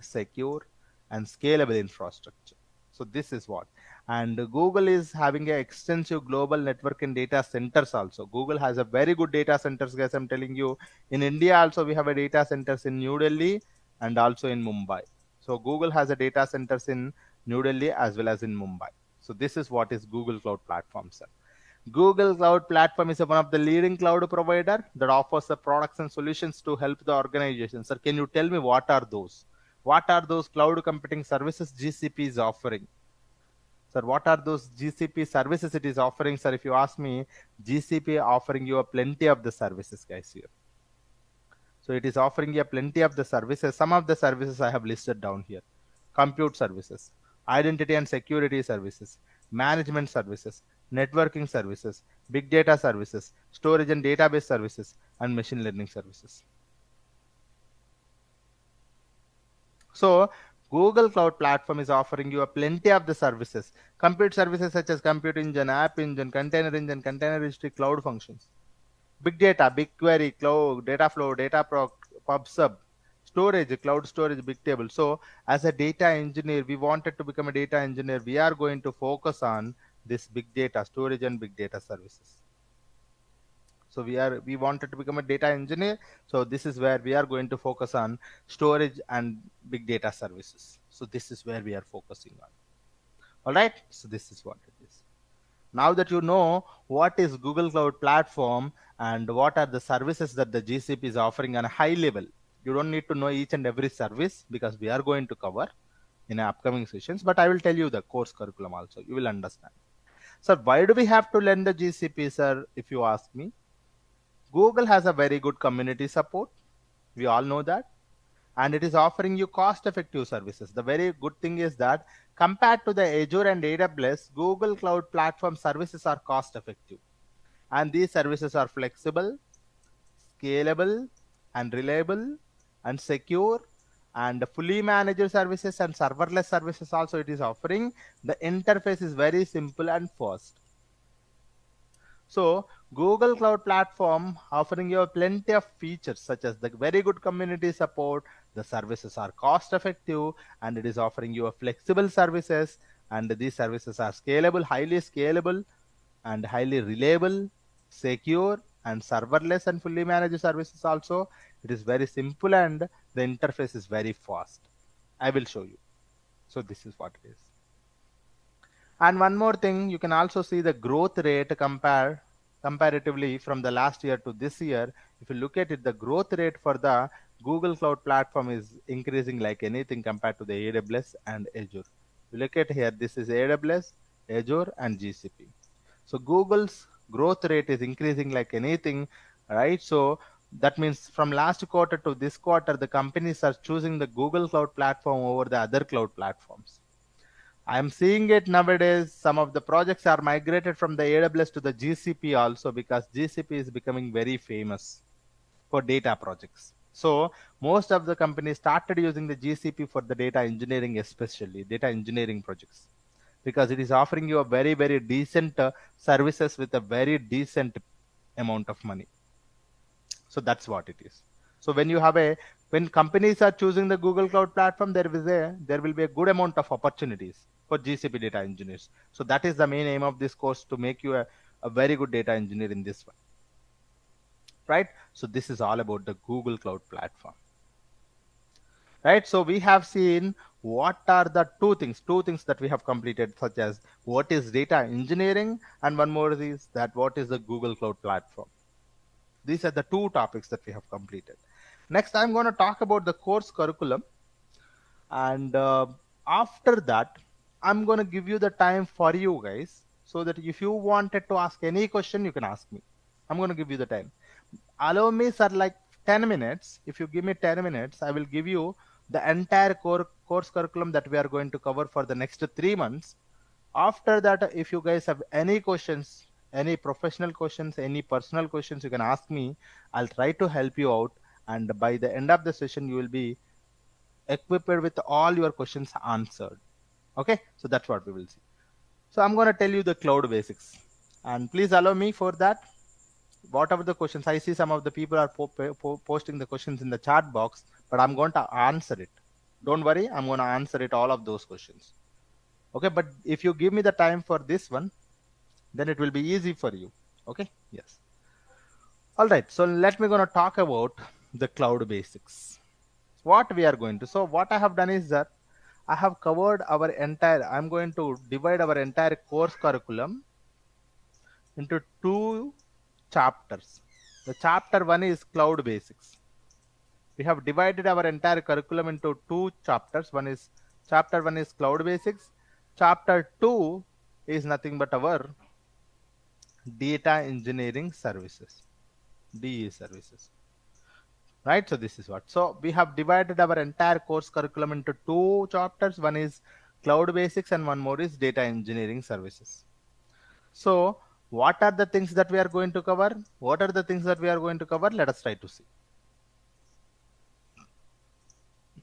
secure, and scalable infrastructure. So this is what. And Google is having an extensive global network in data centers also. Google has a very good data centers, guys. I'm telling you. In India also, we have a data centers in New Delhi and also in Mumbai. So Google has a data centers in New Delhi as well as in Mumbai. So this is what is Google Cloud Platform, sir. Google Cloud Platform is one of the leading cloud provider that offers the products and solutions to help the organization. Sir, can you tell me what are those? What are those cloud computing services GCP is offering? Sir, what are those GCP services it is offering, sir? If you ask me, GCP offering you a plenty of the services, guys, here. So it is offering you plenty of the services. Some of the services I have listed down here. Compute services, identity and security services, management services, networking services, big data services, storage and database services, and machine learning services. So Google Cloud Platform is offering you a plenty of the services. Compute services such as compute engine, app engine, container registry, cloud functions. Big data, BigQuery, cloud, data flow, data PubSub, storage, cloud storage, big table. So as a data engineer, we wanted to become a data engineer. We are going to focus on this big data, storage and big data services. So we wanted to become a data engineer. So this is where we are going to focus on storage and big data services. So this is where we are focusing on. All right. So this is what it is. Now that you know what is Google Cloud Platform and what are the services that the GCP is offering on a high level, you don't need to know each and every service because we are going to cover in upcoming sessions, but I will tell you the course curriculum also. You will understand. Sir, why do we have to learn the GCP, sir? If you ask me, Google has a very good community support. We all know that. And it is offering you cost-effective services. The very good thing is that compared to the Azure and AWS, Google Cloud Platform services are cost-effective. And these services are flexible, scalable, and reliable, and secure, and fully managed services and serverless services also it is offering. The interface is very simple and fast. So Google Cloud Platform offering you plenty of features such as the very good community support, the services are cost effective, and it is offering you a flexible services, and these services are scalable, highly scalable, and highly reliable, secure, and serverless and fully managed services also. It is very simple and the interface is very fast. I will show you. So this is what it is. And one more thing, you can also see the growth rate comparatively from the last year to this year. If you look at it, the growth rate for the Google Cloud Platform is increasing like anything compared to the AWS and Azure. You look at here, this is AWS, Azure, and GCP. So Google's growth rate is increasing like anything, right? So that means from last quarter to this quarter, the companies are choosing the Google Cloud Platform over the other cloud platforms. I'm seeing it nowadays. Some of the projects are migrated from the AWS to the GCP also because GCP is becoming very famous for data projects. So most of the companies started using the GCP for the data engineering, especially data engineering projects, because it is offering you a very, very decent services with a very decent amount of money. So that's what it is. So when companies are choosing the Google Cloud Platform, there will be a good amount of opportunities for GCP data engineers. So that is the main aim of this course, to make you a very good data engineer in this one. Right? So this is all about the Google Cloud Platform. Right? So we have seen what are the two things that we have completed, such as what is data engineering, and one more is that what is the Google Cloud Platform. These are the two topics that we have completed. Next, I'm going to talk about the course curriculum. And after that, I'm going to give you the time for you guys, so that if you wanted to ask any question, you can ask me. I'm going to give you the time. Allow me, sir, like 10 minutes. If you give me 10 minutes, I will give you the entire course curriculum that we are going to cover for the next 3 months. After that, if you guys have any questions, any professional questions, any personal questions, you can ask me. I'll try to help you out. And by the end of the session, you will be equipped with all your questions answered. Okay, so that's what we will see. So I'm going to tell you the cloud basics, and please allow me for that. Whatever the questions, I see some of the people are posting the questions in the chat box, but I'm going to answer it. Don't worry, I'm going to answer it, all of those questions. Okay, but if you give me the time for this one, then it will be easy for you. Okay, yes. All right, so let me going to talk about the cloud basics. What we are going to, so what I have done is that I have covered our entire, I'm going to divide our entire course curriculum into two chapters. The chapter one is cloud basics. We have divided our entire curriculum into two chapters. Chapter one is cloud basics. Chapter two is nothing but our data engineering services, DE services. Right, so this is what. So we have divided our entire course curriculum into two chapters. One is cloud basics and one more is data engineering services. So what are the things that we are going to cover? What are the things that we are going to cover? Let us try to see.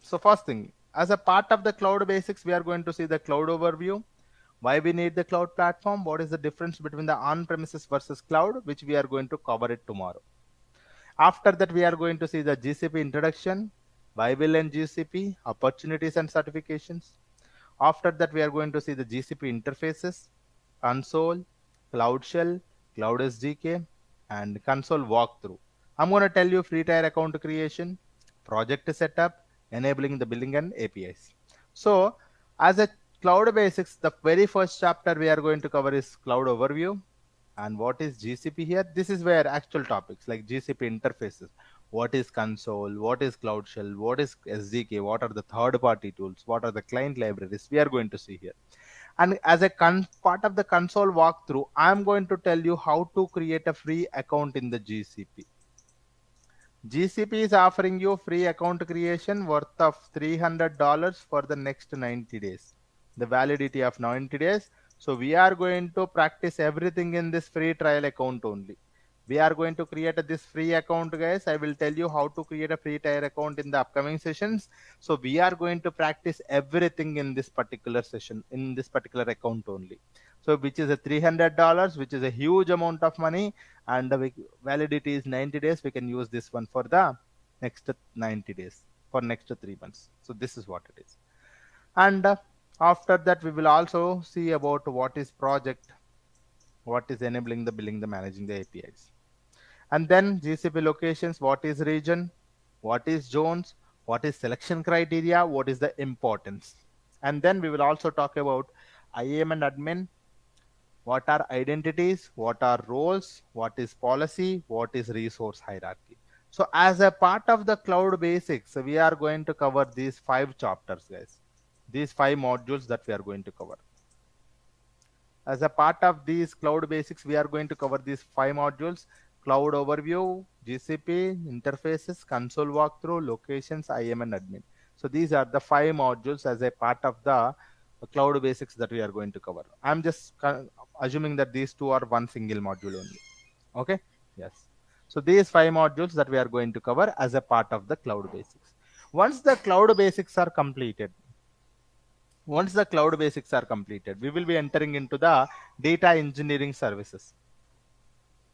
So first thing, as a part of the cloud basics, we are going to see the cloud overview, why we need the cloud platform, what is the difference between the on-premises versus cloud, which we are going to cover it tomorrow. After that, we are going to see the GCP introduction, why we learn GCP, opportunities and certifications. After that, we are going to see the GCP interfaces, console, Cloud Shell, Cloud SDK, and console walkthrough. I'm going to tell you free tier account creation, project setup, enabling the billing and APIs. So as a cloud basics, the very first chapter we are going to cover is cloud overview. And what is GCP here? This is where actual topics like GCP interfaces, what is console, what is Cloud Shell, what is SDK, what are the third-party tools, what are the client libraries, we are going to see here. And as a part of the console walkthrough, I'm going to tell you how to create a free account in the GCP. GCP is offering you free account creation worth of $300 for the next 90 days. The validity of 90 days. So we are going to practice everything in this free trial account only. We are going to create this free account, guys. I will tell you how to create a free trial account in the upcoming sessions. So we are going to practice everything in this particular session, in this particular account only. So which is a $300, which is a huge amount of money, and the validity is 90 days. We can use this one for the next 90 days, for next 3 months. So this is what it is. And after that, we will also see about what is project, what is enabling the billing, the managing the APIs. And then GCP locations, what is region, what is zones, what is selection criteria, what is the importance. And then we will also talk about IAM and admin, what are identities, what are roles, what is policy, what is resource hierarchy. So as a part of the cloud basics, we are going to cover these 5 chapters, guys. These 5 modules that we are going to cover. As a part of these cloud basics, we are going to cover these 5 modules: cloud overview, GCP, interfaces, console walkthrough, locations, IAM and admin. So these are the 5 modules as a part of the cloud basics that we are going to cover. I'm just assuming that these 2 are one single module only. Okay. Yes. So these 5 modules that we are going to cover as a part of the cloud basics. Once the cloud basics are completed, we will be entering into the data engineering services.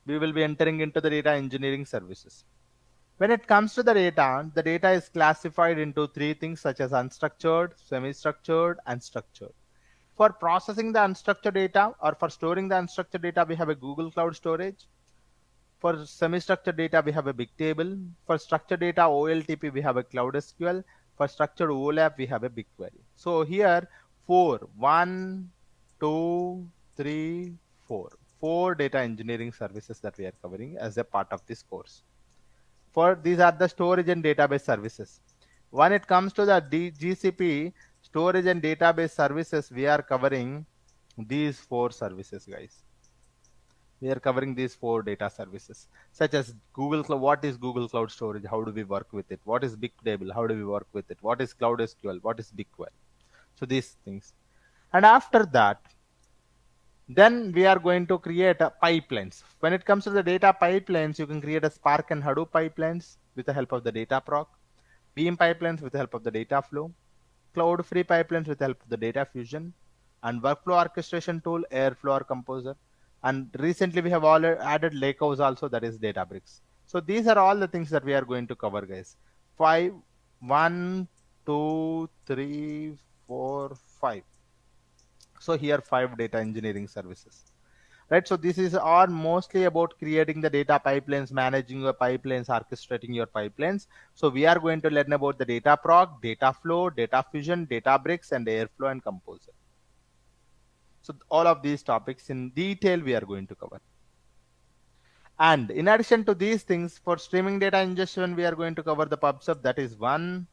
When it comes to the data is classified into 3 things such as unstructured, semi-structured, and structured. For processing the unstructured data or for storing the unstructured data, we have a Google Cloud Storage. For semi-structured data, we have a Bigtable. For structured data, OLTP, we have a Cloud SQL. For structured OLAP, we have a BigQuery. So here, 1, 2, 3, 4 data engineering services that we are covering as a part of this course. For these are the storage and database services. When it comes to the GCP storage and database services, we are covering these 4 services, guys. We are covering these 4 data services, such as Google Cloud. What is Google Cloud Storage? How do we work with it? What is Bigtable? How do we work with it? What is Cloud SQL? What is BigQuery? So these things. And after that, then we are going to create pipelines. When it comes to the data pipelines, you can create a Spark and Hadoop pipelines with the help of the Dataproc, Beam pipelines with the help of the Dataflow, Cloud Free pipelines with the help of the Data Fusion, and workflow orchestration tool Airflow or Composer. And recently we have all added Lakehouse also, that is Databricks. So these are all the things that we are going to cover, guys. 1, 2, 3, 4, 5. So here 5 data engineering services. Right, so this is all mostly about creating the data pipelines, managing your pipelines, orchestrating your pipelines. So we are going to learn about the Dataproc, Dataflow, Data Fusion, Databricks, and Airflow and Composer. So all of these topics in detail we are going to cover. And in addition to these things, for streaming data ingestion, we are going to cover the PubSub, that is 1,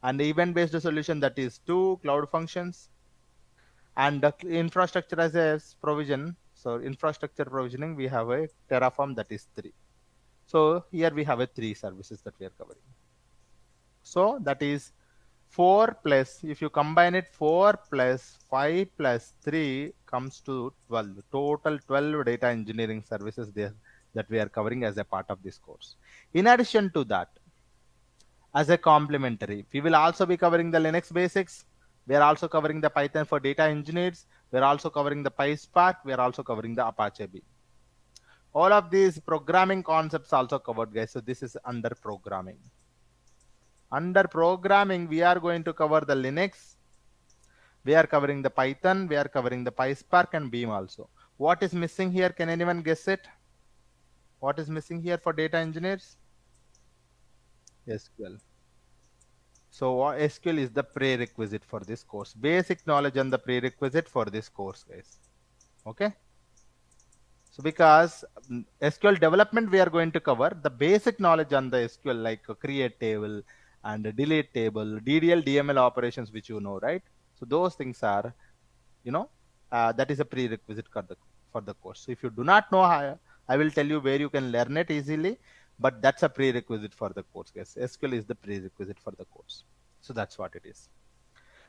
and the event-based solution, that is 2, cloud functions, and the infrastructure as a provision. So infrastructure provisioning, we have a Terraform, that is 3. So here we have a 3 services that we are covering. So that is 4 plus, if you combine it, 4 plus 5 plus 3 comes to 12. Total 12 data engineering services there that we are covering as a part of this course. In addition to that, as a complementary, we will also be covering the Linux basics. We are also covering the Python for data engineers. We are also covering the PySpark. We are also covering the Apache Beam. All of these programming concepts also covered, guys. So this is under programming. Under programming, we are going to cover the Linux. We are covering the Python. We are covering the PySpark and Beam also. What is missing here? Can anyone guess it? What is missing here for data engineers? SQL. So SQL is the prerequisite for this course. Basic knowledge on the prerequisite for this course, guys. Okay. So because SQL development we are going to cover, the basic knowledge on the SQL, like create table and delete table, DDL, DML operations, which you know, right? So those things are, that is a prerequisite for the course. So if you do not know how, I will tell you where you can learn it easily, but that's a prerequisite for the course, guys. SQL is the prerequisite for the course. So that's what it is.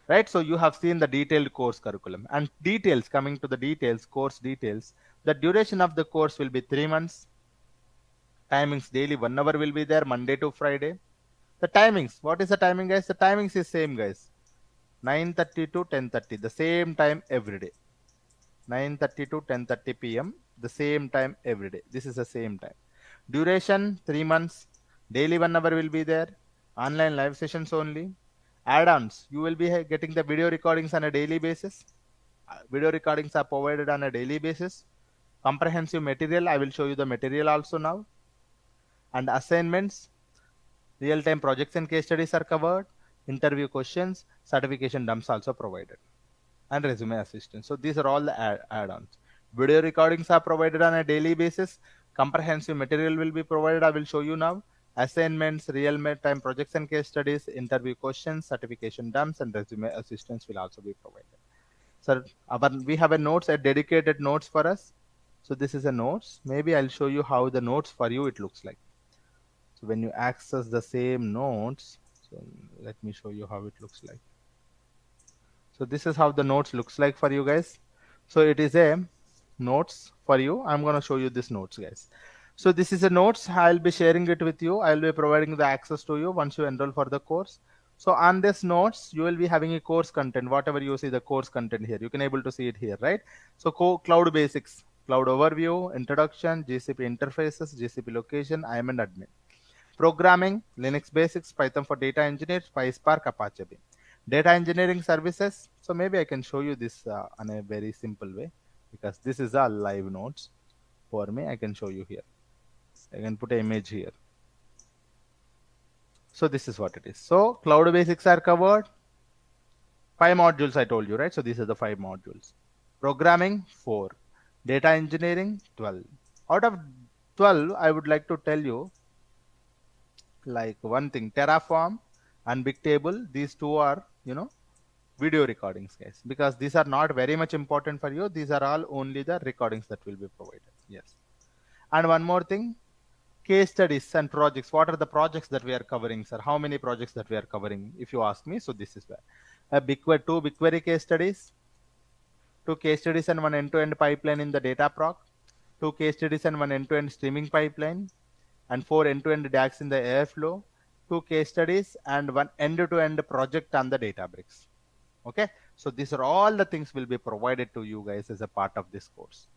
right? So you have seen the detailed course curriculum and details. Coming to the details, course details, the duration of the course will be 3 months. Timings daily 1 hour will be there, Monday to Friday. The timings, what is the timing, guys? The timings is same, guys. 9:30 to 10:30, the same time every day. 9:30 to 10:30 p.m. the same time every day. This is the same time. Duration 3 months. Daily 1 hour will be there. Online live sessions only. Add-ons, you will be getting the video recordings on a daily basis. Video recordings are provided on a daily basis. Comprehensive material, I will show you the material also now. And assignments, real-time projects and case studies are covered. Interview questions, certification dumps also provided, and resume assistance. So these are all the add-ons. Video recordings are provided on a daily basis. Comprehensive material will be provided. I will show you now. Assignments, real-time projects and case studies, interview questions, certification dumps, and resume assistance will also be provided. So we have a notes, a dedicated notes for us. So this is a notes. Maybe I'll show you how the notes for you it looks like. So when you access the same notes, so let me show you how it looks like. So this is how the notes looks like for you guys. So it is a notes for you. I'm going to show you this notes, guys. So this is a notes. I'll be sharing it with you. I'll be providing the access to you once you enroll for the course. So on this notes, you will be having a course content, whatever you see the course content here. You can able to see it here, right? So cloud basics, cloud overview, introduction, GCP interfaces, GCP location, IAM and admin. Programming, Linux basics, Python for data engineers, PySpark, Apache Beam. Data engineering services. So maybe I can show you this in a very simple way, because this is a live notes for me. I can show you here. I can put an image here. So this is what it is. So cloud basics are covered. 5 modules I told you, right? So these are the 5 modules. Programming 4. Data engineering 12. Out of 12, I would like to tell you like one thing, Terraform and Bigtable. These two are, video recordings, guys, because these are not very much important for you. These are all only the recordings that will be provided. Yes. And one more thing, case studies and projects. What are the projects that we are covering, sir? How many projects that we are covering, if you ask me? So this is where two BigQuery case studies, 2 case studies and 1 end-to-end pipeline in the data proc, 2 case studies and 1 end-to-end streaming pipeline, and 4 end-to-end DAX in the Airflow, 2 case studies and 1 end-to-end project on the Databricks. Okay, so these are all the things will be provided to you guys as a part of this course.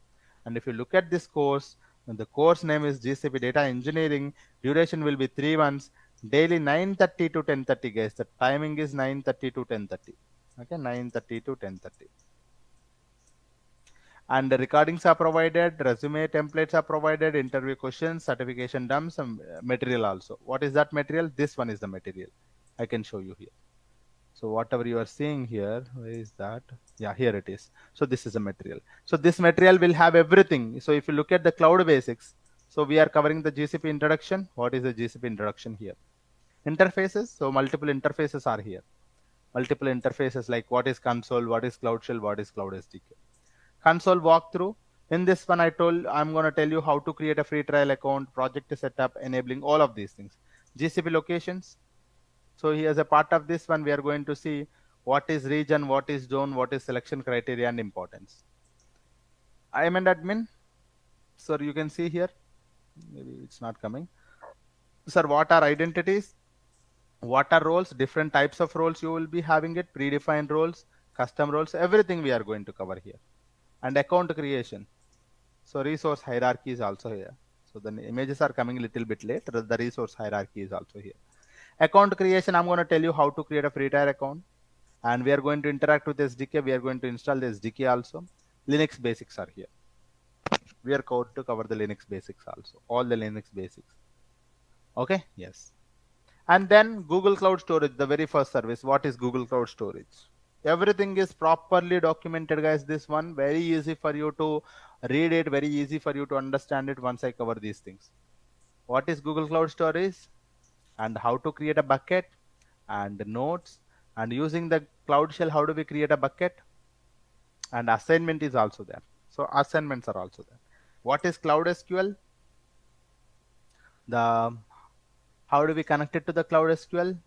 And if you look at this course, the course name is GCP Data Engineering. Duration will be 3 months. Daily 9:30 to 10:30, guys. The timing is 9:30 to 10:30. Okay, 9:30 to 10:30. And the recordings are provided, resume templates are provided, interview questions, certification dumps, and material also. What is that material? This one is the material. I can show you here. So whatever you are seeing here, where is that? Yeah, here it is. So this is the material. So this material will have everything. So if you look at the cloud basics, so we are covering the GCP introduction. What is the GCP introduction here? Interfaces. So multiple interfaces are here. Multiple interfaces like what is console, what is cloud shell, what is cloud SDK. Console walkthrough. In this one, I'm going to tell you how to create a free trial account, project setup, enabling all of these things. GCP locations. So here as a part of this one, we are going to see what is region, what is zone, what is selection criteria and importance. IAM and admin. So you can see here, maybe it's not coming. Sir, what are identities? What are roles? Different types of roles you will be having it, predefined roles, custom roles, everything we are going to cover here. And account creation. So resource hierarchy is also here. So the images are coming a little bit late. The resource hierarchy is also here. Account creation, I'm going to tell you how to create a free tier account. And we are going to interact with SDK. We are going to install the SDK also. Linux basics are here. We are going to cover the Linux basics also. All the Linux basics. Okay, yes. And then Google Cloud Storage, the very first service. What is Google Cloud Storage? Everything is properly documented, guys. This one, very easy for you to read it, very easy for you to understand it once I cover these things. What is Google Cloud Storage and how to create a bucket and nodes, and using the Cloud Shell, how do we create a bucket? And assignment is also there. So assignments are also there. What is Cloud SQL? How do we connect it to the Cloud SQL?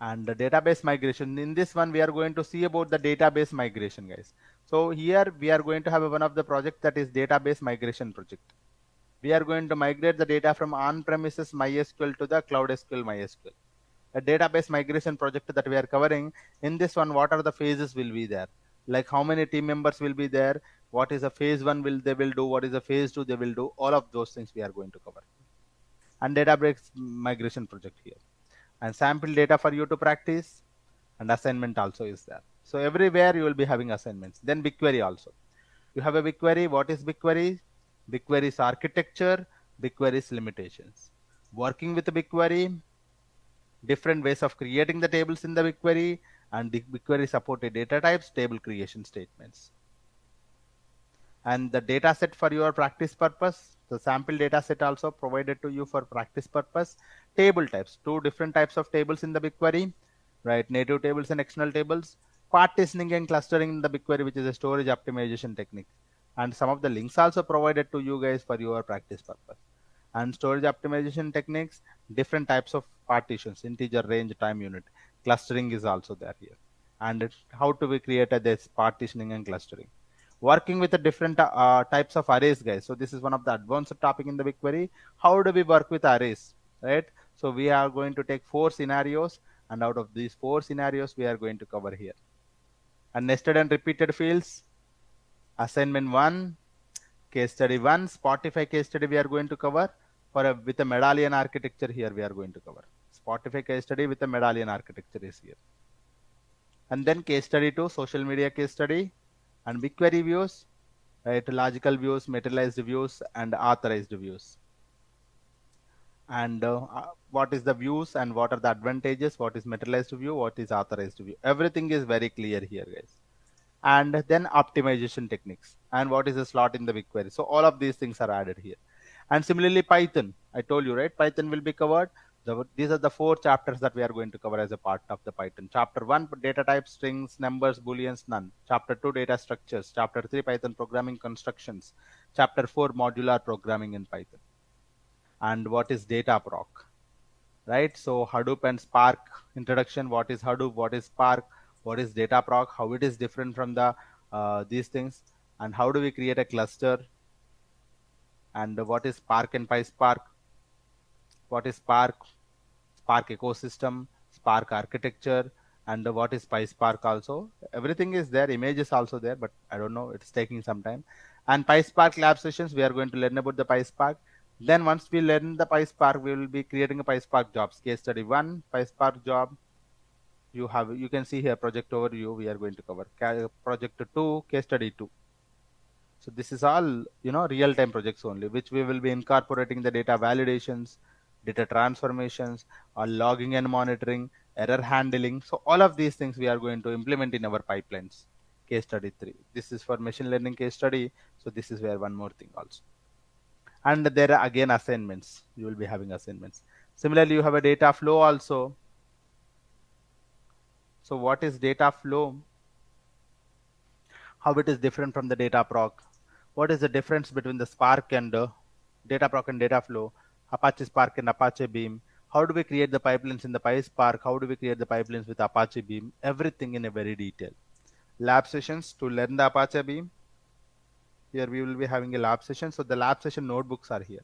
And the database migration. In this one, we are going to see about the database migration, guys. So here we are going to have one of the project that is database migration project. We are going to migrate the data from on-premises MySQL to the Cloud SQL MySQL. A database migration project that we are covering. In this one, what are the phases will be there? Like how many team members will be there? What is a phase one will they will do? What is a phase two they will do? All of those things we are going to cover. And database migration project here. And sample data for you to practice, and assignment also is there. So everywhere you will be having assignments. Then BigQuery also. You have a BigQuery. What is BigQuery? BigQuery's architecture, BigQuery's limitations. Working with the BigQuery, different ways of creating the tables in the BigQuery, and the BigQuery supported data types, table creation statements. And the data set for your practice purpose, the sample data set also provided to you for practice purpose. Table types, two different types of tables in the BigQuery, right? Native tables and external tables. Partitioning and clustering in the BigQuery, which is a storage optimization technique. And some of the links also provided to you guys for your practice purpose. And storage optimization techniques, different types of partitions, integer, range, time unit. Clustering is also there here. And how to we create this partitioning and clustering. Working with the different types of arrays, guys. So this is one of the advanced topic in the BigQuery. How do we work with arrays, right? So we are going to take 4 scenarios, and out of these 4 scenarios, we are going to cover here. And nested and repeated fields, assignment 1, case study 1, Spotify case study we are going to cover with a medallion architecture here we are going to cover. Spotify case study with a medallion architecture is here. And then case study 2, social media case study, and BigQuery views, right? Logical views, materialized views, and authorized views. And what is the views and what are the advantages? What is materialized view? What is authorized view? Everything is very clear here, guys. And then optimization techniques and what is a slot in the BigQuery. So all of these things are added here. And similarly, Python, I told you, right? Python will be covered. These are the 4 chapters that we are going to cover as a part of the Python. Chapter 1, data types, strings, numbers, booleans, none. Chapter 2, data structures. Chapter 3, Python programming constructions. Chapter 4, modular programming in Python. And what is data proc, right? So Hadoop and Spark introduction. What is Hadoop? What is Spark? What is data proc? How it is different from the these things? And how do we create a cluster? And what is Spark and PySpark? What is Spark? Spark ecosystem, Spark architecture, and what is PySpark also. Everything is there. Image is also there, but I don't know. It's taking some time. And PySpark lab sessions, we are going to learn about the PySpark. Then once we learn the PySpark, we will be creating a PySpark jobs. Case study 1, PySpark job. You can see here project overview. We are going to cover project 2, case study 2. So this is all, real-time projects only, which we will be incorporating the data validations, data transformations, or logging and monitoring, error handling. So all of these things we are going to implement in our pipelines. Case study 3. This is for machine learning case study. So this is where one more thing also. And there are again assignments. You will be having assignments. Similarly, you have a data flow also. So what is data flow? How it is different from the data proc? What is the difference between the Spark and data proc and data flow? Apache Spark and Apache Beam. How do we create the pipelines in the PySpark? How do we create the pipelines with Apache Beam? Everything in a very detail. Lab sessions to learn the Apache Beam. Here we will be having a lab session. So the lab session notebooks are here.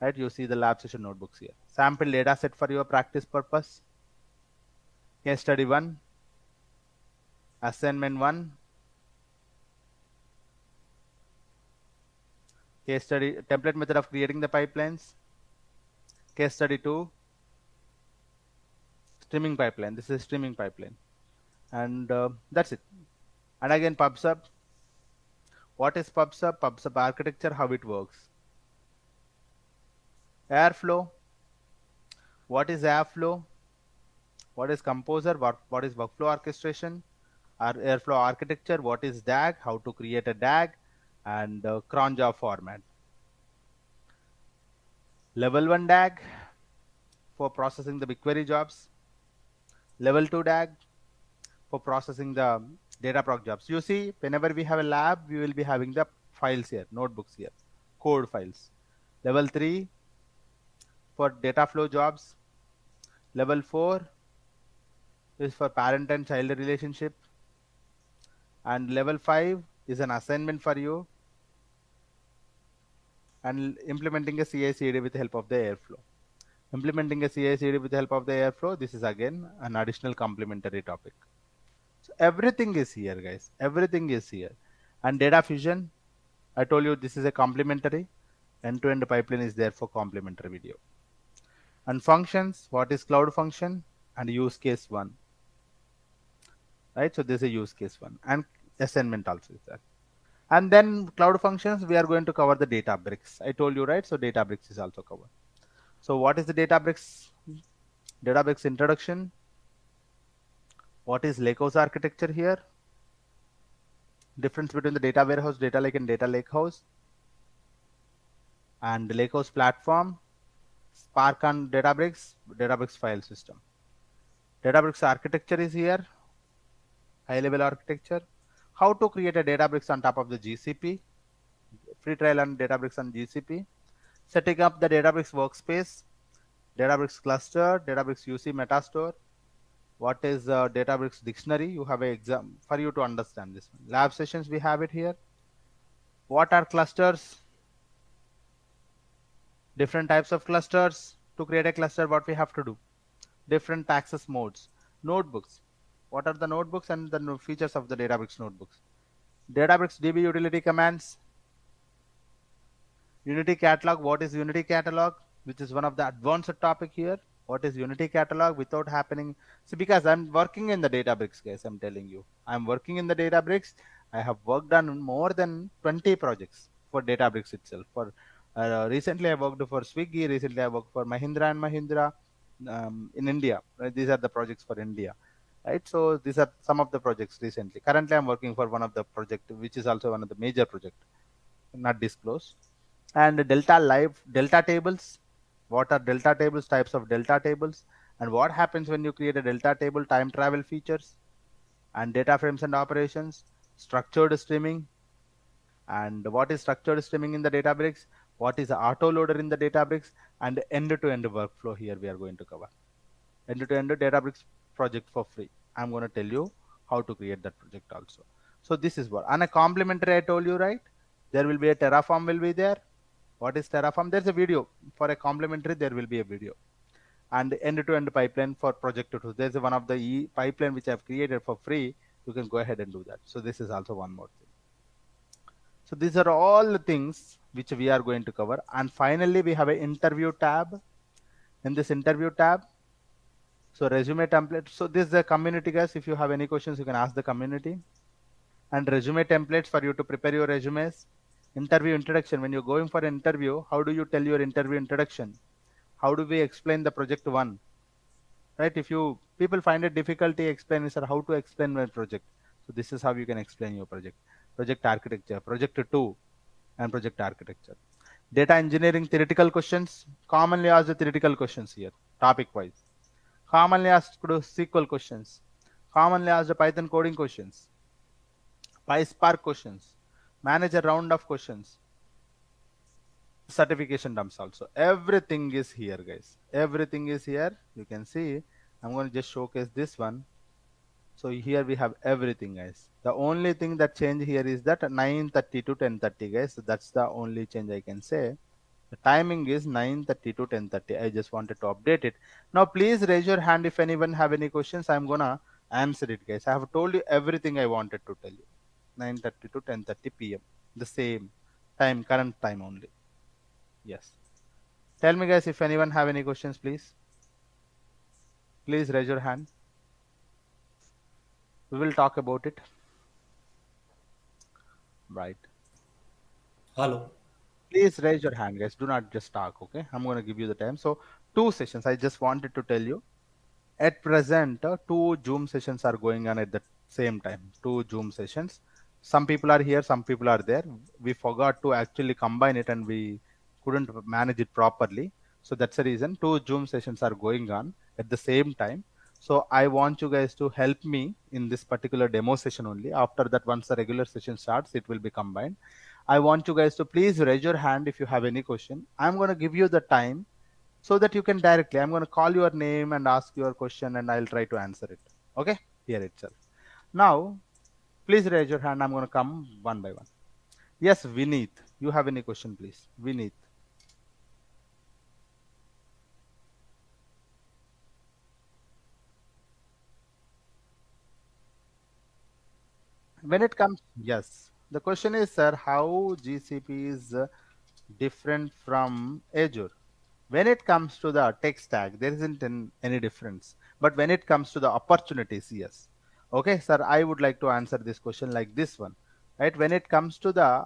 Right? You see the lab session notebooks here. Sample data set for your practice purpose. Case study 1. Assignment 1. Case study template method of creating the pipelines. Case study 2. Streaming pipeline. This is streaming pipeline. And that's it. And again, PubSub. What is PubSub? PubSub architecture, how it works. Airflow. What is Airflow? What is Composer? What is workflow orchestration? Our Airflow architecture. What is DAG? How to create a DAG? And cron job format. Level 1 DAG for processing the BigQuery jobs. Level 2 DAG for processing the data proc jobs. You see, whenever we have a lab, we will be having the files here, notebooks here, code files. Level 3 for data flow jobs. Level 4 is for parent and child relationship. And level 5 is an assignment for you, and implementing a CI/CD with the help of the airflow. Implementing a CI/CD with the help of the airflow, this is again an additional complementary topic. So everything is here, guys. Everything is here. And data fusion, I told you this is a complementary. End-to-end pipeline is there for complementary video. And functions, what is cloud function? And use case 1. Right? So this is a use case 1. And assignment also is there. And then cloud functions, we are going to cover the Databricks. I told you, right? So Databricks is also covered. So what is the Databricks? Databricks introduction. What is Lakehouse architecture here? Difference between the data warehouse, data lake, and data lakehouse. And the Lakehouse platform, Spark and Databricks, Databricks file system. Databricks architecture is here, high level architecture. How to create a Databricks on top of the GCP, free trial on Databricks on GCP. Setting up the Databricks workspace, Databricks cluster, Databricks UC Metastore. What is Databricks dictionary? You have an exam for you to understand this one. Lab sessions, we have it here. What are clusters? Different types of clusters. To create a cluster, what we have to do? Different access modes. Notebooks. What are the notebooks and the features of the Databricks notebooks? Databricks DB utility commands. Unity catalog. What is Unity catalog? Which is one of the advanced topic here. What is Unity catalog without happening? So because I'm working in the Databricks, guys, I'm telling you, I'm working in the Databricks. I have worked on more than 20 projects for Databricks itself. For recently, I worked for Swiggy. Recently, I worked for Mahindra and Mahindra in India. Right? These are the projects for India, right? So these are some of the projects recently. Currently, I'm working for one of the project, which is also one of the major project, not disclosed. And delta tables. What are delta tables? Types of delta tables, and what happens when you create a delta table? Time travel features, and data frames and operations. Structured streaming. And what is structured streaming in the Databricks? What is the autoloader in the Databricks? And end-to-end workflow here we are going to cover. End-to-end Databricks project for free. I'm going to tell you how to create that project also. So this is what. And a complementary, I told you, right? There will be a Terraform will be there. What is Terraform? There's a video. For a complementary, there will be a video. And end-to-end pipeline for project 2. There's one of the pipeline which I've created for free. You can go ahead and do that. So this is also one more thing. So these are all the things which we are going to cover. And finally, we have an interview tab. In this interview tab, so resume template. So this is the community, guys. If you have any questions, you can ask the community. And resume templates for you to prepare your resumes. Interview introduction. When you're going for an interview, how do you tell your interview introduction? How do we explain the project 1? Right? If you people find it difficulty explaining, sir, how to explain my project. So this is how you can explain your project. Project architecture, project 2, and project architecture. Data engineering theoretical questions. Commonly asked theoretical questions here, topic wise. Commonly asked SQL questions. Commonly asked Python coding questions. PySpark questions. Manage a round of questions. Certification dumps also. Everything is here, guys. Everything is here. You can see. I'm going to just showcase this one. So here we have everything, guys. The only thing that change here is that 9:30 to 10:30, guys. So that's the only change I can say. The timing is 9:30 to 10:30. I just wanted to update it. Now, please raise your hand if anyone have any questions. I'm gonna answer it, guys. I have told you everything I wanted to tell you. 9:30 to 10:30 p.m. The same time, current time only. Yes. Tell me, guys, if anyone have any questions, please. Please raise your hand. We will talk about it. Right. Hello. Please raise your hand, guys. Do not just talk, okay? I'm going to give you the time. So 2 sessions. I just wanted to tell you. At present, 2 Zoom sessions are going on at the same time. 2 Zoom sessions. Some people are here, some people are there. We forgot to actually combine it and we couldn't manage it properly. So that's the reason 2 Zoom sessions are going on at the same time. So I want you guys to help me in this particular demo session only. After that, once the regular session starts, it will be combined. I want you guys to please raise your hand if you have any question. I'm going to give you the time so that you can directly, I'm going to call your name and ask your question and I'll try to answer it. Okay, here itself. Now, please raise your hand. I'm going to come one by one. Yes, Vineet, you have any question, please? Vineet. When it comes, yes, the question is, sir, how GCP is different from Azure? When it comes to the tech stack, there isn't any difference. But when it comes to the opportunities, yes. Okay, sir, I would like to answer this question like this one, right? When it comes to the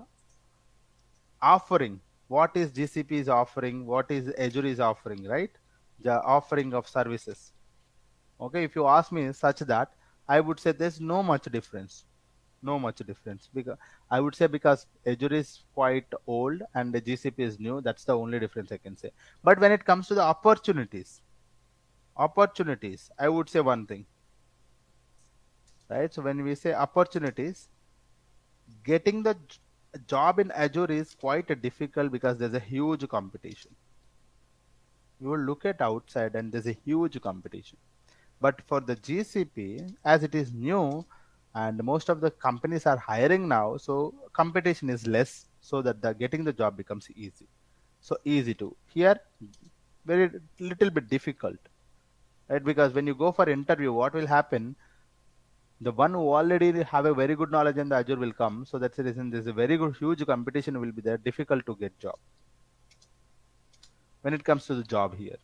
offering, what is GCP is offering, what is Azure is offering, right? The offering of services. Okay, if you ask me such that, I would say there's no much difference. No much difference, because I would say because Azure is quite old and the GCP is new. That's the only difference I can say. But when it comes to the opportunities, I would say one thing, right? So when we say opportunities, getting the job in Azure is quite difficult because there's a huge competition. You will look at outside and there's a huge competition. But for the GCP, as it is new and most of the companies are hiring now, so competition is less, so that the getting the job becomes easy. So easy to here, very little bit difficult, right? Because when you go for interview, what will happen? The one who already have a very good knowledge in the Azure will come. So that's the reason there's a very good huge competition will be there, difficult to get job when it comes to the job here.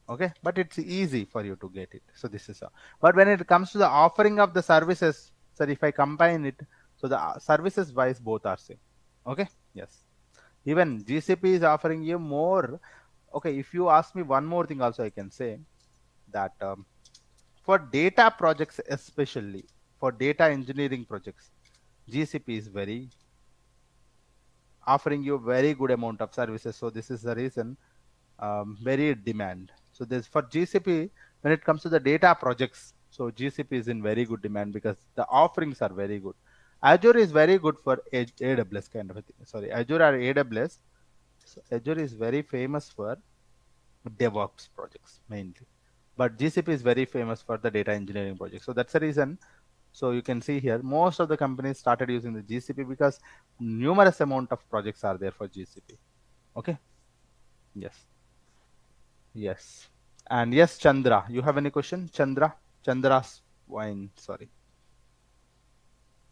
Okay, but it's easy for you to get it. So this is a, but when it comes to the offering of the services, sir, if I combine it, so the services wise both are same. Okay, yes, even GCP is offering you more. Okay, if you ask me one more thing also, I can say that for data projects, especially for data engineering projects, GCP is very offering you very good amount of services. So this is the reason, very demand. So there's for GCP when it comes to the data projects. So GCP is in very good demand because the offerings are very good. Azure is very good for AWS kind of a thing. Sorry, Azure or AWS. So Azure is very famous for DevOps projects mainly, but GCP is very famous for the data engineering projects. So that's the reason. So you can see here, most of the companies started using the GCP because numerous amount of projects are there for GCP. Okay. Yes. Yes. And yes, Chandra, you have any question? Chandra's wine. Sorry.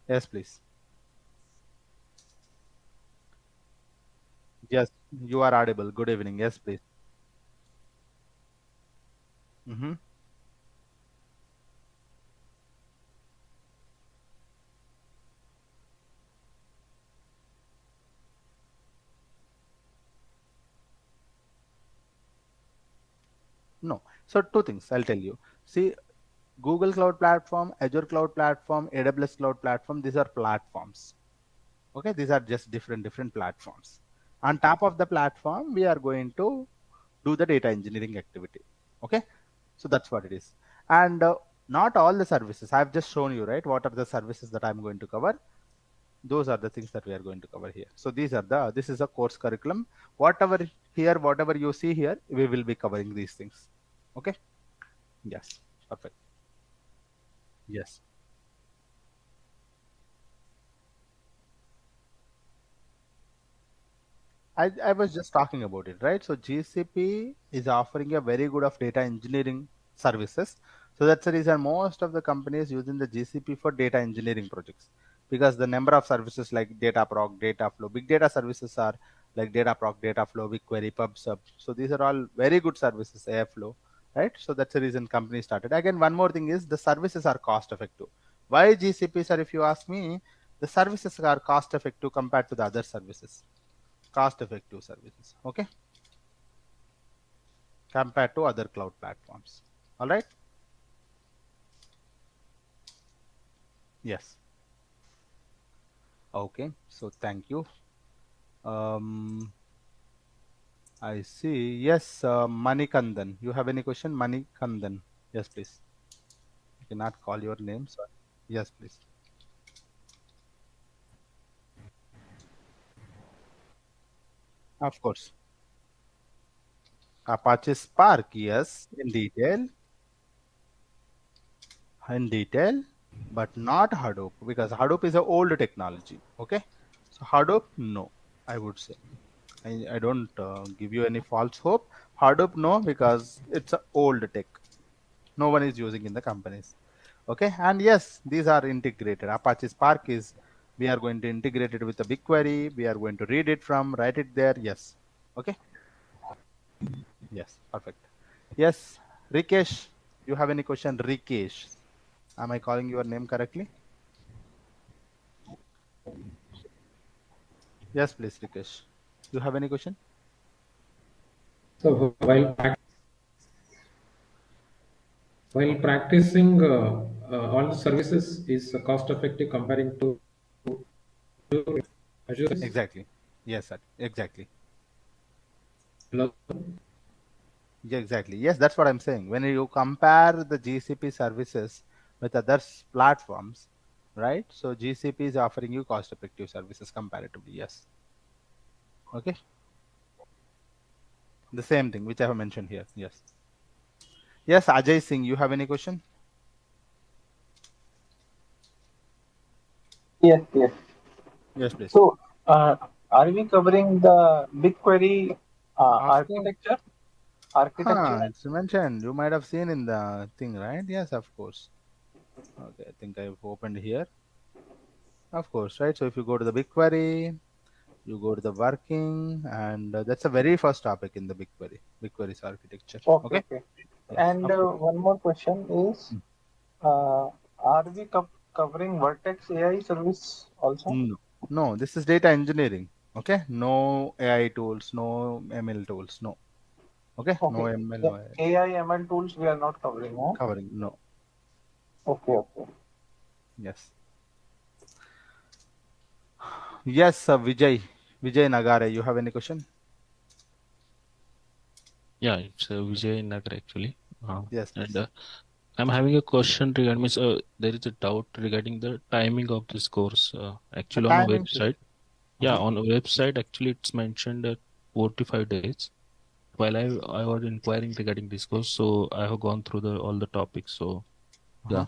Yes, please. Yes, you are audible. Good evening. Yes, please. Mm-hmm. No. So two things I'll tell you. See, Google Cloud Platform, Azure Cloud Platform, AWS Cloud Platform, these are platforms. Okay, these are just different platforms. On top of the platform, we are going to do the data engineering activity. Okay, so that's what it is. And not all the services. I've just shown you, right? What are the services that I'm going to cover? Those are the things that we are going to cover here. So these are the, this is a course curriculum. Whatever here, whatever you see here, we will be covering these things. Okay. Yes. Perfect. Yes. I was just talking about it, right? So GCP is offering a very good of data engineering services. So that's the reason most of the companies using the GCP for data engineering projects, because the number of services like Dataproc, Dataflow, big data services are like Dataproc, Dataflow, BigQuery, PubSub. So these are all very good services, Airflow, right? So that's the reason companies started. Again, one more thing is the services are cost effective. Why GCP, sir? If you ask me, the services are cost effective compared to the other services, cost effective services, okay, compared to other cloud platforms. All right. Yes. Okay, so thank you. um I see. Yes, Manikandan, you have any question? Manikandan, yes please. You cannot call your name, sorry. Yes please. Of course. Apache Spark, yes, in detail. in detail, but not Hadoop, because Hadoop is an old technology. Okay, so Hadoop, no, I would say. I don't give you any false hope. Hadoop, no, because it's an old tech. No one is using in the companies. Okay, and yes, these are integrated. Apache Spark is, we are going to integrate it with a BigQuery. We are going to read it from, write it there. Yes. Okay. Yes. Perfect. Yes. Rikesh, you have any question? Rikesh. Am I calling your name correctly? Yes, please, Rikesh. You have any question? So while practicing all the services is cost effective comparing to Azure. Exactly. Yes, sir. Exactly. Hello? Yeah, exactly. Yes, that's what I'm saying. When you compare the GCP services with other platforms, right? So GCP is offering you cost-effective services comparatively. Yes. Okay. The same thing which I have mentioned here. Yes. Yes, Ajay Singh, you have any question? Yes, yes. Yes, please. So, are we covering the BigQuery Of course. architecture? Architecture? It's mentioned. You might have seen in the thing, right? Yes, of course. Okay, I think I've opened here. Of course, right? So if you go to the BigQuery, you go to the working, and that's the very first topic in the BigQuery, BigQuery's architecture. Okay, Okay. okay. Yes, And of course. one more question is, are we covering Vertex AI service also? No, no, this is data engineering. Okay, no AI tools, no ML tools, no. Okay, no Okay. ML, The no AI. AI ML tools we are not covering, huh? Covering, no. Okay, okay. Yes, yes, Vijay Nagare, you have any question? Yeah, it's Vijay Nagar actually. Yes, And please. I'm having a question regarding means, there is a doubt regarding the timing of this course. The Actually, on a timing should. website, yeah, Uh-huh. on a website, actually, it's mentioned 45 days. While I was inquiring regarding this course, so I have gone through the all the topics. So Uh-huh. yeah,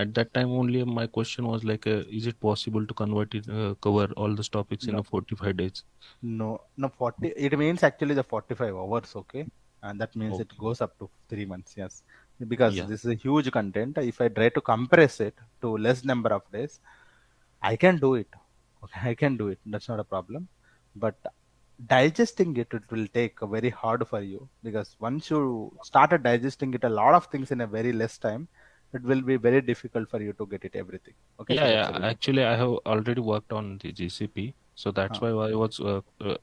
at that time only my question was like, is it possible to convert it, cover all those topics in No, a 45 days? no, no, 40. It means actually the 45 hours, okay? And that means it Okay. goes up to 3 months, yes. Because Yeah. this is a huge content. If I try to compress it to less number of days, I can do it. Okay, I can do it. That's not a problem. But digesting it, it will take very hard for you, because once you started digesting it, a lot of things in a very less time, it will be very difficult for you to get it everything. Okay, Yeah, so that's yeah. the reason. Actually, I have already worked on the GCP, so that's Huh. why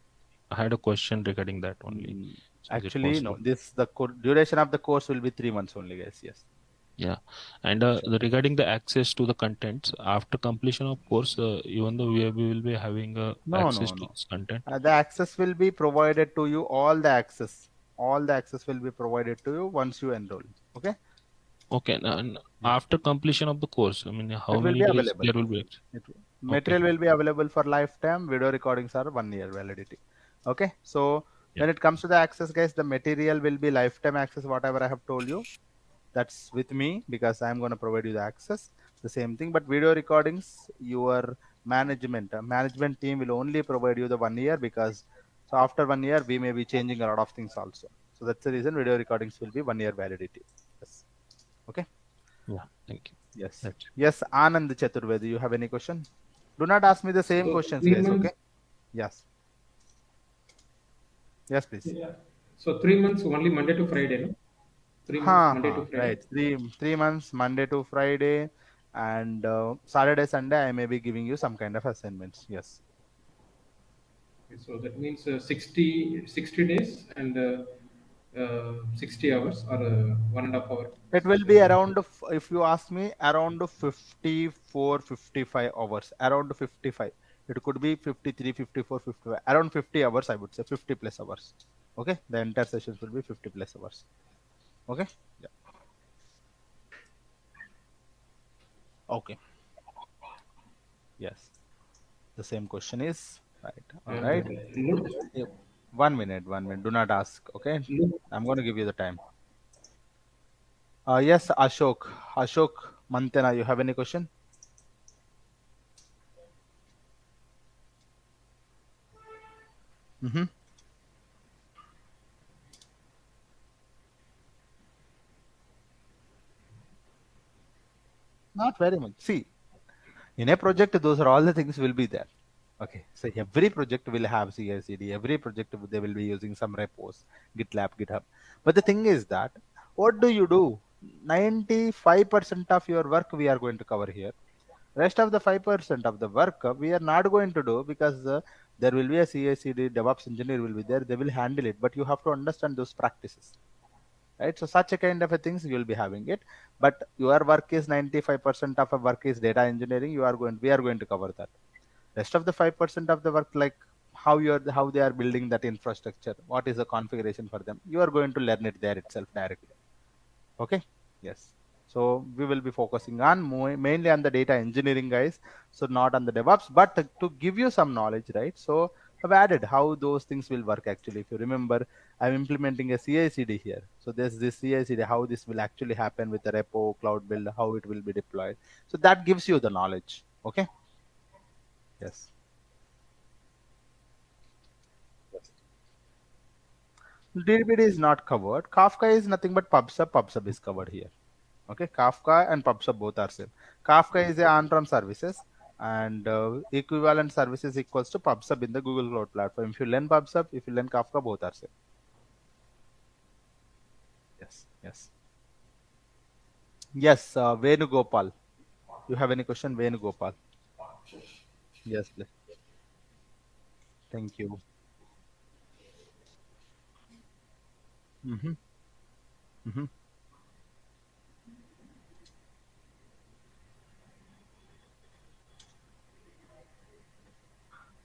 I had a question regarding that only. Mm, So is it Actually, possible? no. This the duration of the course will be 3 months only, guys. Yes. Yeah. And Sure. regarding the access to the contents after completion of course, even though we will be having No, access no, to no. this content. The access will be provided to you. All the access will be provided to you once you enroll. Okay. Okay. And Yes. after completion of the course, I mean, how It will many be days available. there will be? It, Okay. material will be available for lifetime. Video recordings are 1 year validity. Okay. So Yeah. when it comes to the access, guys, the material will be lifetime access. Whatever I have told you, that's with me, because I'm going to provide you the access. The same thing, but video recordings, your management team will only provide you the 1 year, because so after 1 year we may be changing a lot of things also. So that's the reason video recordings will be 1 year validity. Yes. Okay. Yeah. Thank you. Yes. That's Yes. Anand Chaturvedi, you have any question? Do not ask me the same So questions, three guys. months. Okay. Yes. Yes, please. Yeah. So 3 months only Monday to Friday, no? 3 months Ha Monday to ha. Friday. Right. Three months, Monday to Friday, and Saturday, Sunday. I may be giving you some kind of assignments. Yes. Okay, so that means 60 days and 60 hours or 1.5 hour It will be session. around, if you ask me, around 54, 55 hours. Around 55. It could be 53, 54, 55. Around 50 hours, I would say. 50 plus hours. Okay. The entire sessions will be 50 plus hours. Okay. Yeah. Okay. Yes. The same question is right. All And right. Yep. 1 minute. 1 minute. Do not ask. Okay. look, I'm going to give you the time. Yes, Ashok. Ashok Mantena, you have any question? Mm-hmm. Not very much. See, in a project, those are all the things will be there. Okay, so every project will have CI/CD. Every project they will be using some repos, GitLab, GitHub. But the thing is that what do you do? 95% of your work we are going to cover here. Rest of the 5% of the work we are not going to do because there will be a CI/CD DevOps engineer will be there. They will handle it, but you have to understand those practices, right? So such a kind of a things you will be having it. But your work is 95% of a work is data engineering. We are going to cover that. Rest of the 5% of the work, like how they are building that infrastructure, what is the configuration for them, you are going to learn it there itself directly. Okay. Yes. So we will be focusing on mainly on the data engineering guys, so not on the DevOps, but to give you some knowledge, right? So I've added how those things will work actually. If you remember, I'm implementing a CI/CD here. So there's this CI/CD, how this will actually happen with the repo, cloud build, how it will be deployed. So that gives you the knowledge. Okay. Yes. DBD is not covered. Kafka is nothing but PubSub. PubSub is covered here. Okay, Kafka and PubSub both are same. Kafka is a on-prem services, and equivalent services equals to PubSub in the Google Cloud Platform. If you learn PubSub, if you learn Kafka, both are same. Yes, yes, yes. Venugopal, you have any question, Venugopal? Yes, please. Thank you. Mm-hmm, mm-hmm.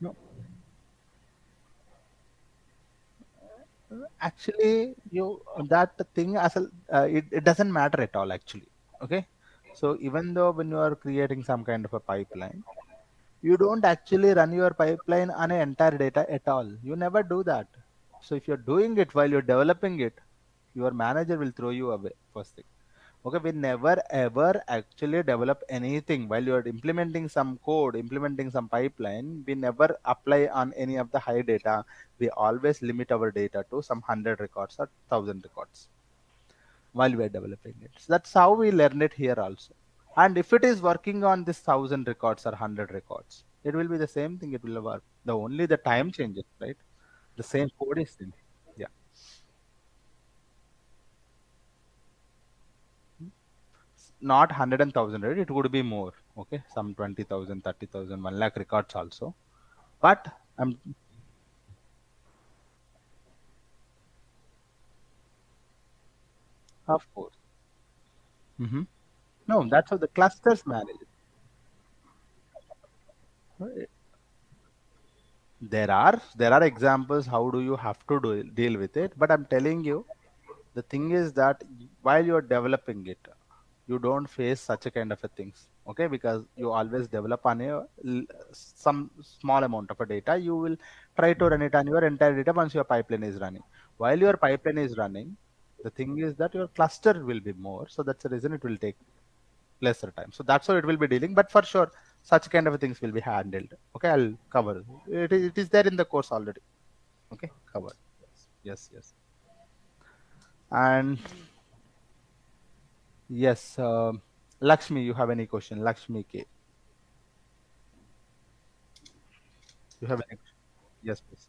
No, actually, you that thing as a, it doesn't matter at all actually. Okay, so even though when you are creating some kind of a pipeline, you don't actually run your pipeline on an entire data at all. You never do that. So if you're doing it while you're developing it, your manager will throw you away first thing. Okay, we never ever actually develop anything while you're implementing some code, implementing some pipeline. We never apply on any of the high data. We always limit our data to some 100 records or 1000 records while we're developing it. So that's how we learn it here also. And if it is working on this 1000 records or 100 records, it will be the same thing. It will work. The only the time changes, right? The same code is same. Yeah. Not 100 and 1000, right? It would be more. Okay. Some 20,000, 30,000, 1 lakh records also. But of course. Hmm. No, that's how the clusters manage it. There are examples how do you have to deal with it, but I'm telling you, the thing is that while you're developing it, you don't face such a kind of a things. Okay, because you always develop on some small amount of a data. You will try to run it on your entire data once your pipeline is running. While your pipeline is running, the thing is that your cluster will be more, so that's the reason it will take lesser time. So that's how it will be dealing. But for sure, such kind of things will be handled. Okay, I'll cover it is there in the course already. Okay, covered. Yes, yes. And yes, Lakshmi, you have any question? Lakshmi K, you have any question? Yes, please.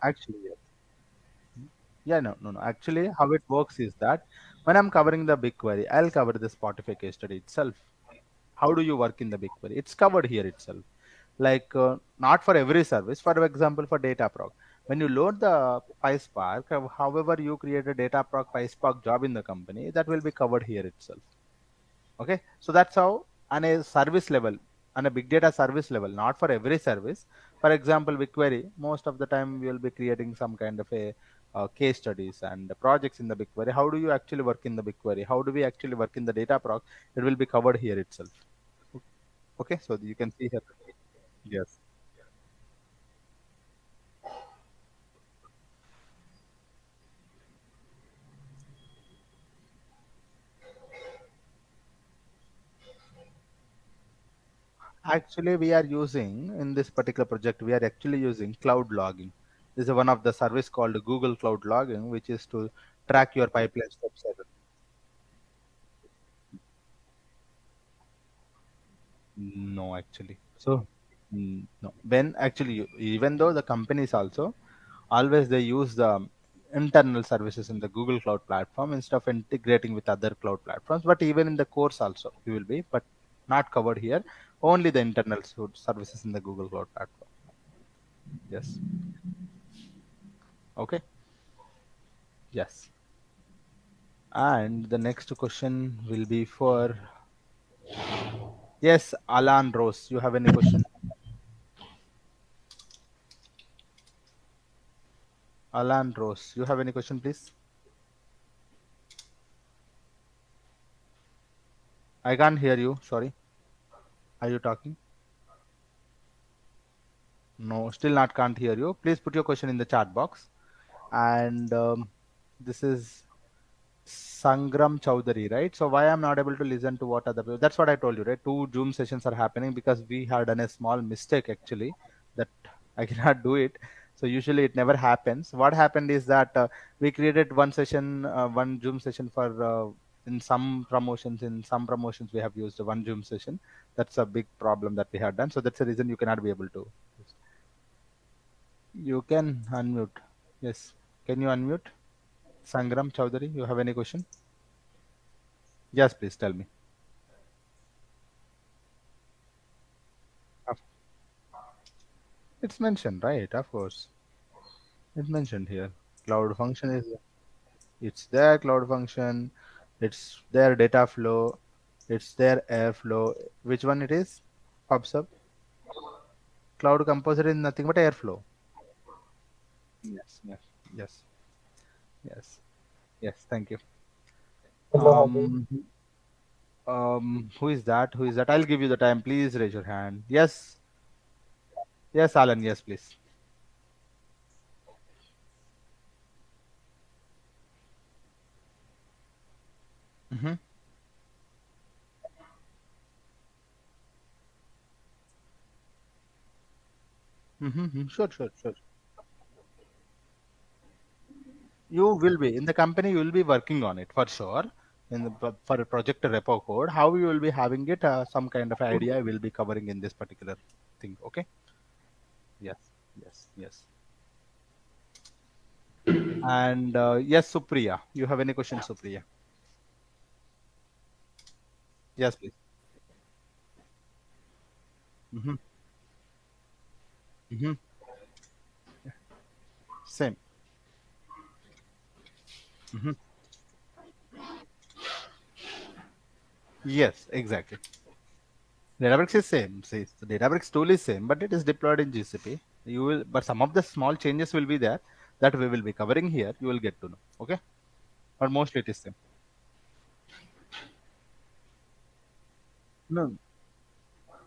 Actually, yes. Yeah, no, no, no. Actually, how it works is that when I'm covering the BigQuery, I'll cover the Spotify case study itself. How do you work in the BigQuery? It's covered here itself. Like not for every service. For example, for Dataproc, when you load the PySpark, however you create a Dataproc PySpark job in the company, that will be covered here itself. Okay, so that's how on a service level, on a big data service level, not for every service. For example, BigQuery, most of the time we will be creating some kind of a case studies and projects in the BigQuery. How do you actually work in the BigQuery? How do we actually work in the data proc? It will be covered here itself. Okay, so you can see here. Yes. Actually, we are using in this particular project, we are actually using cloud logging. This is one of the service called Google Cloud Logging, which is to track your pipeline steps. No, actually. So, no. When actually, even though the companies also always they use the internal services in the Google Cloud platform instead of integrating with other cloud platforms. But even in the course also, you will be, but not covered here. Only the internal services in the Google Cloud platform. Yes. Okay. Yes. And the next question will be for yes, Alan Rose. You have any question? Alan Rose, you have any question, please? I can't hear you. Sorry. Are you talking? No, still not can't hear you. Please put your question in the chat box. And this is Sangram Chowdhury, right? So why I'm not able to listen to what other people? That's what I told you, right? Two Zoom sessions are happening because we had done a small mistake actually that I cannot do it. So usually it never happens. What happened is that we created one session, one Zoom session for in some promotions. In some promotions we have used one Zoom session. That's a big problem that we have done. So that's the reason you cannot be able to. You can unmute. Yes. Can you unmute? Sangram Chowdhury, you have any question? Yes, please tell me. Of- It's mentioned, right? Of course. It's mentioned here. Cloud function is it's their cloud function, it's their data flow, it's their airflow. Which one it is? PubSub. Cloud composer is nothing but airflow. Yes, yes, yes, yes, yes. Thank you. Hello, Habib. Um, who is that? Who is that? I'll give you the time. Please raise your hand. Yes, yes, Alan. Yes, please. Mm-hmm. Mm-hmm. Sure, sure, sure. You will be in the company. You will be working on it for sure. In the for a project repo code, how you will be having it? Some kind of idea will be covering in this particular thing. Okay. Yes. Yes. Yes. And yes, Supriya, you have any questions, Supriya? Yes, please. Mm-hmm. Mm-hmm. Same. Mm-hmm. Yes, exactly. Databricks is same. See, the Databricks tool is same, but it is deployed in GCP. You will, but some of the small changes will be there that we will be covering here. You will get to know. Okay, but mostly it is same. No,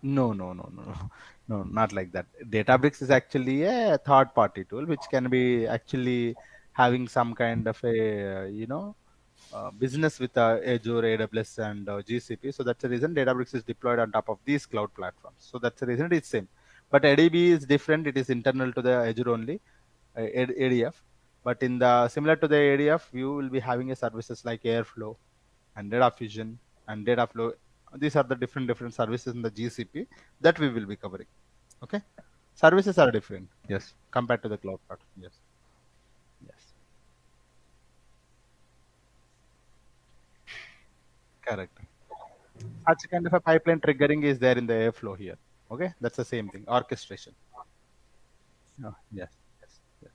no, no, no, no, no, no, not like that. Databricks is actually a third-party tool which can be actually having some kind of a business with Azure, AWS, and GCP. So that's the reason Databricks is deployed on top of these cloud platforms. So that's the reason it is same. But ADB is different. It is internal to the Azure only, ADF. But in the similar to the ADF, you will be having a services like Airflow and Data Fusion and Data Flow. These are the different services in the GCP that we will be covering. Okay, services are different. Yes, compared to the cloud part. Yes, yes, correct. Such kind of a pipeline triggering is there in the Airflow here. Okay, that's the same thing. Orchestration. Oh, yes, yes, yes.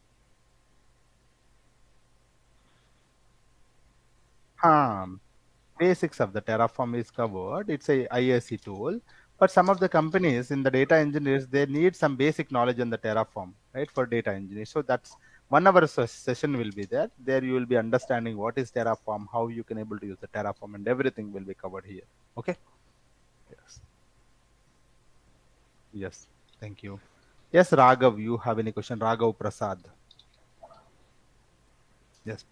Um, Basics of the Terraform is covered. It's a IAC tool, but some of the companies in the data engineers they need some basic knowledge on the Terraform, right? For data engineers, so that's 1 hour session will be there. There you will be understanding what is Terraform, how you can able to use the Terraform, and everything will be covered here. Okay. Yes. Yes. Thank you. Yes, Raghav, you have any question? Raghav Prasad. Yes.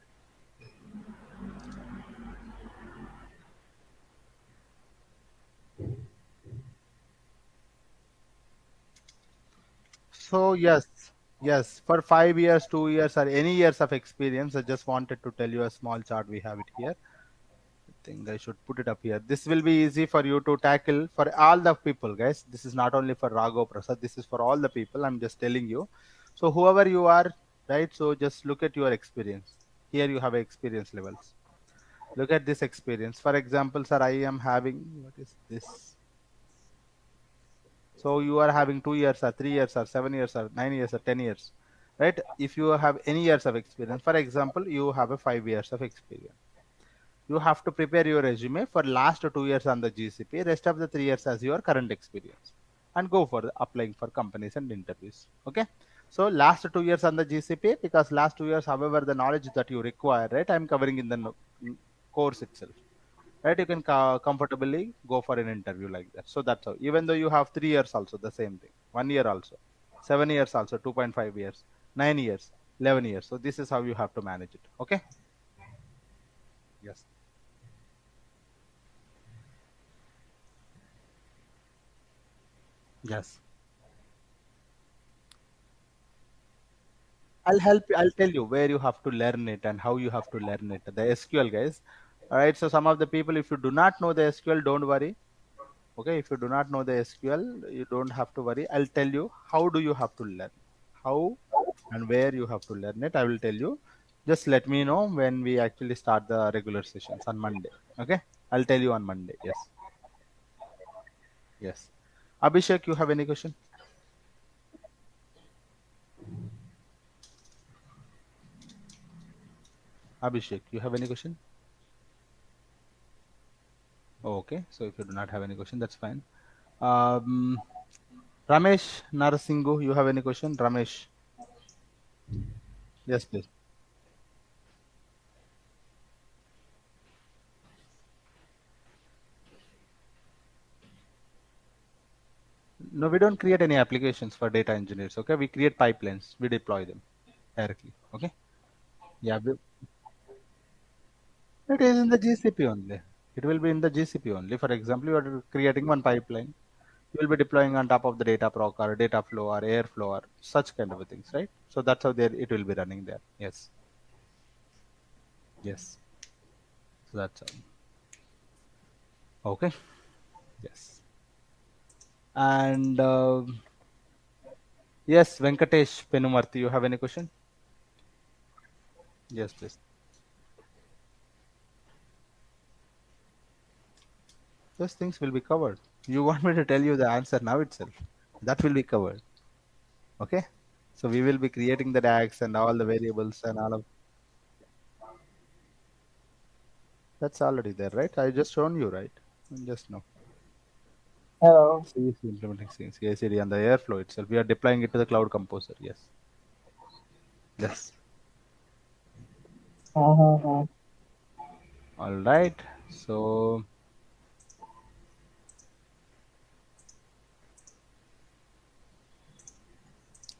So yes, for 5 years, 2 years, or any years of experience, I just wanted to tell you a small chart. We have it here. I think I should put it up here. This will be easy for you to tackle for all the people, guys. This is not only for Raghav Prasad. This is for all the people. I'm just telling you. So whoever you are, right? So just look at your experience. Here you have experience levels. Look at this experience. For example, sir, I am having, what is this? So you are having 2 years or 3 years or 7 years or 9 years or 10 years, right? If you have any years of experience, for example, you have a 5 years of experience. You have to prepare your resume for last 2 years on the GCP, rest of the 3 years as your current experience, and go for applying for companies and interviews. Okay. So last 2 years on the GCP, because last 2 years, however, the knowledge that you require, right? I'm covering in the course itself, right? You can comfortably go for an interview like that. So that's how, even though you have 3 years also, the same thing, 1 year also, 7 years also, 2.5 years, 9 years, 11 years. So this is how you have to manage it. Okay. Yes. Yes. I'll help you. I'll tell you where you have to learn it and how you have to learn it. The SQL, guys. All right. So some of the people, if you do not know the SQL, don't worry. Okay. If you do not know the SQL, you don't have to worry. I'll tell you how do you have to learn, how and where you have to learn it. I will tell you. Just let me know when we actually start the regular sessions on Monday. Okay. I'll tell you on Monday. Yes. Yes. Abhishek, you have any question? Abhishek, you have any question? Oh, okay. So if you do not have any question, that's fine. Um, Ramesh Narasinghu, you have any question? Ramesh. Yes, please. No, we don't create any applications for data engineers. Okay, we create pipelines. We deploy them directly. Okay. Yeah, it is in the GCP only. It will be in the GCP only. For example, you are creating one pipeline. You will be deploying on top of the data proc or data flow or airflow or such kind of things, right? So that's how there it will be running there. Yes. Yes. So that's how. Okay. Yes. And yes, Venkatesh Penumarthi, you have any question? Yes, please. Those things will be covered. You want me to tell you the answer now itself? That will be covered. Okay. So we will be creating the DAGs and all the variables and all of that's already there, right? I just shown you, right? Just now. Hello. CSC implementing CSCD and the Airflow itself. We are deploying it to the Cloud Composer. Yes. Yes. Mm-hmm. All right. So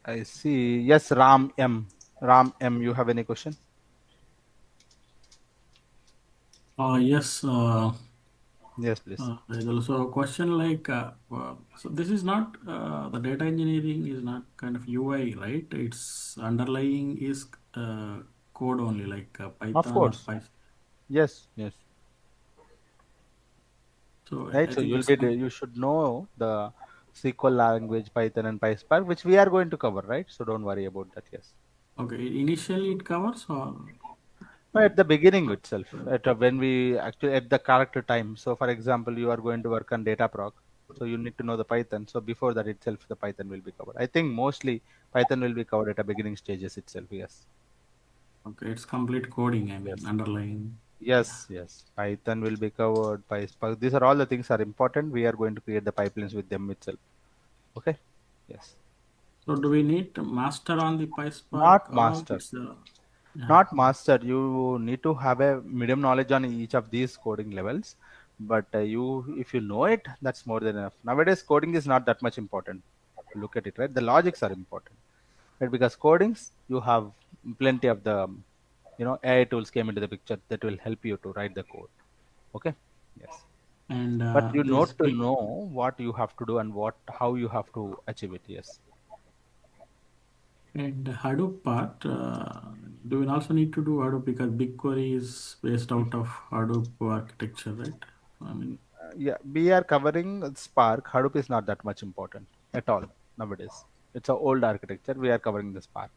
I see. Yes, Ram M. Ram M. You have any question? Yes, Yes, please. there's also a question like, so this is not, the data engineering is not kind of UI, right? It's underlying is code only, like Of Python or course. Python. Yes. Yes. So Right. I So think you'll it's be you should know the SQL language, Python and PySpark, which we are going to cover, right? So don't worry about that. Yes. okay. Initially it covers or No, at the beginning itself, at when we actually at the character time. So, for example, you are going to work on data proc, so you need to know the Python. So before that itself, the Python will be covered. I think mostly Python will be covered at the beginning stages itself. Yes. okay, it's complete coding. I mean, Yes. underlying. Yeah. Yes. Yes. Python will be covered. PySpark. These are all the things are important. We are going to create the pipelines with them itself. Okay. Yes. So do we need to master on the PySpark Not or master. it's yeah. Not master. You need to have a medium knowledge on each of these coding levels. But if you know it, that's more than enough. Nowadays, coding is not that much important. Look at it, right? The logics are important, right? Because codings, you have plenty of the, AI tools came into the picture that will help you to write the code. Okay. Yes. And But you this need to know what you have to do and how you have to achieve it. Yes. and Hadoop part, do we also need to do Hadoop because BigQuery is based out of Hadoop architecture, right? I mean, Yeah, we are covering Spark. Hadoop is not that much important at all nowadays. It's an old architecture. We are covering the Spark.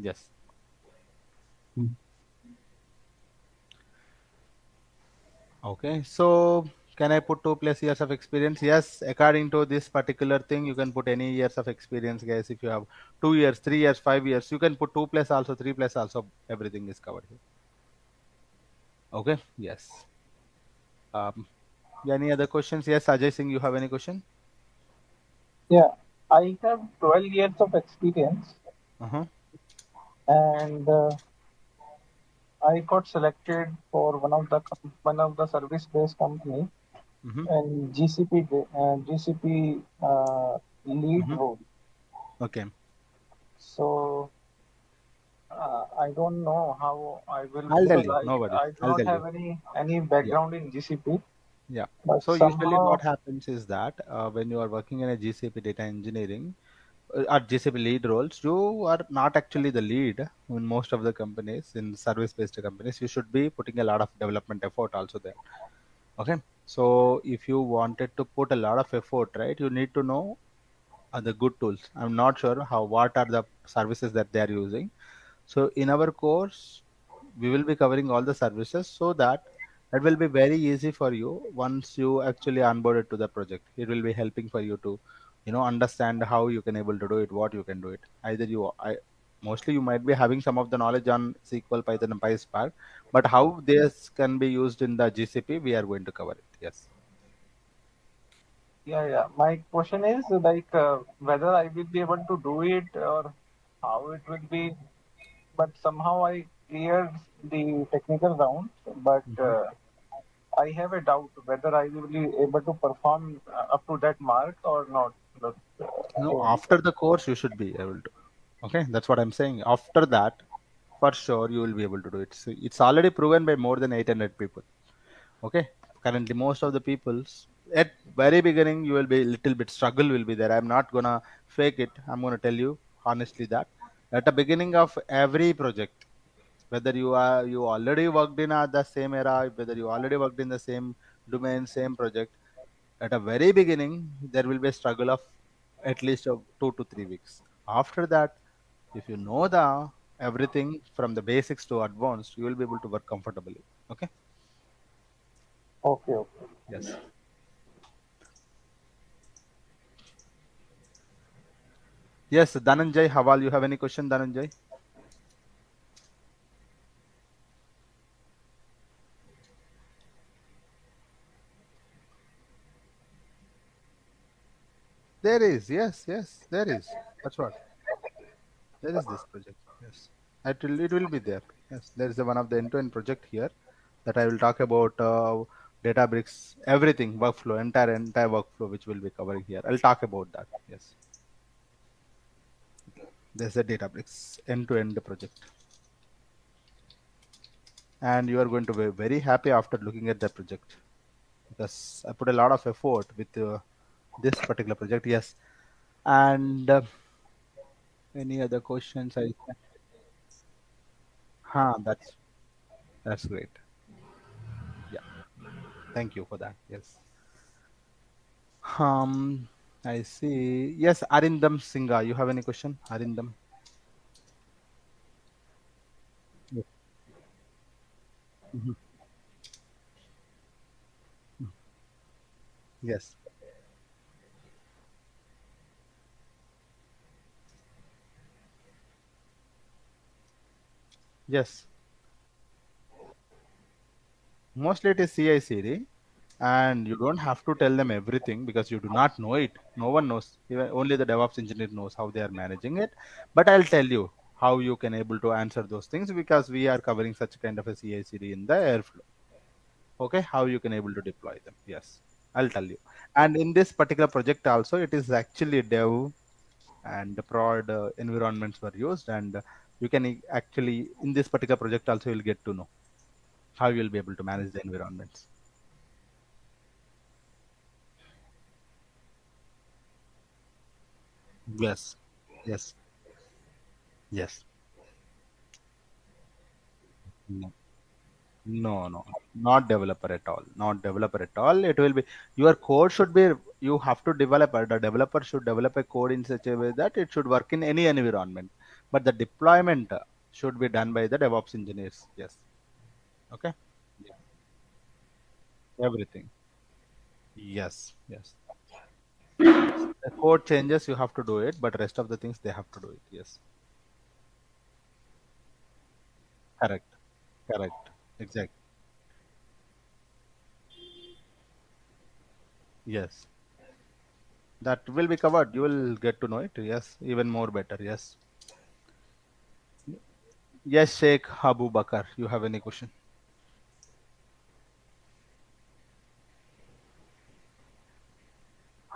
Yes. hmm. Okay. So can I put 2+ years of experience? Yes. According to this particular thing, you can put any years of experience, guys. If you have 2 years, 3 years, 5 years, you can put 2+ also, 3+ also. Everything is covered here. Okay. Yes. Um, any other questions? Yes, Ajay Singh, you have any question? Yeah, I have 12 years of experience, Uh-huh. and I got selected for one of the service-based company Mm-hmm. and GCP lead Mm-hmm. role. Okay. So I don't know how I will, I'll tell because you. No worries. I do I'll not tell you. have any Yeah. background in GCP, Yeah. but So usually what somehow, happens is that when you are working in a GCP data engineering or GCP lead roles, you are not actually the lead in most of the companies, in service-based companies. You should be putting a lot of development effort also there. Okay. So if you wanted to put a lot of effort, right, you need to know the good tools. I'm not sure what are the services that they are using. So in our course, we will be covering all the services so that it will be very easy for you once you actually onboarded to the project. It will be helping for you to, understand how you can able to do it, what you can do it. Either mostly you might be having some of the knowledge on SQL, Python, and PySpark, but how this can be used in the GCP, we are going to cover it. Yes. yeah. My question is like whether I will be able to do it or how it will be. But somehow I cleared the technical round, but Mhm. I have a doubt whether I will be able to perform up to that mark or not. But, No, so, after the course, you should be able to. Okay, that's what I'm saying. After that, for sure, you will be able to do it. So it's already proven by more than 800 people. Okay, currently most of the people's at very beginning you will be little bit struggle will be there. I'm not gonna fake it. I'm gonna tell you honestly that at the beginning of every project, whether you already worked in the same era, whether you already worked in the same domain, same project, at a very beginning there will be a struggle of at least of 2 to 3 weeks. After that, if you know the everything from the basics to advanced, you will be able to work comfortably. Okay. okay, okay. Yes. Yes, Dhananjay, Hawal, you have any question, Dhananjay? There is, yes, yes, there is. That's what. There is this project. Yes. It will be there. Yes. There is one of the end-to-end project here that I will talk about Databricks, everything, workflow, entire workflow, which will be covering here. I'll talk about that. Yes. There's a Databricks end-to-end project. And you are going to be very happy after looking at the project because I put a lot of effort with this particular project. Yes. And any other questions? That's great. Yeah, thank you for that. Yes. Um, I see. Yes, Arindam Singha, you have any question, Arindam? Yes. Mhm. Yes. Yes. Mostly it is CI/CD. And you don't have to tell them everything because you do not know it. No one knows. Even only the DevOps engineer knows how they are managing it. But I'll tell you how you can able to answer those things because we are covering such kind of a CI/CD in the Airflow. Okay, how you can able to deploy them. Yes, I'll tell you. And in this particular project also, it is actually dev and the prod environments were used, and you can actually in this particular project also you'll get to know how you'll be able to manage the environments. Yes, yes, yes. No, no, no, not developer at all. Not developer at all. It will be your code should be, you have to develop it. The developer should develop a code in such a way that it should work in any environment. But the deployment should be done by the DevOps engineers. Yes. Okay. Yeah. Everything. Yes. Yes. Yes. The code changes, you have to do it, but rest of the things they have to do it. Yes. Correct. Correct. Exactly. Yes. That will be covered. You will get to know it. Yes. Even more better. Yes. Yes, Sheikh Abu Bakar. You have any question?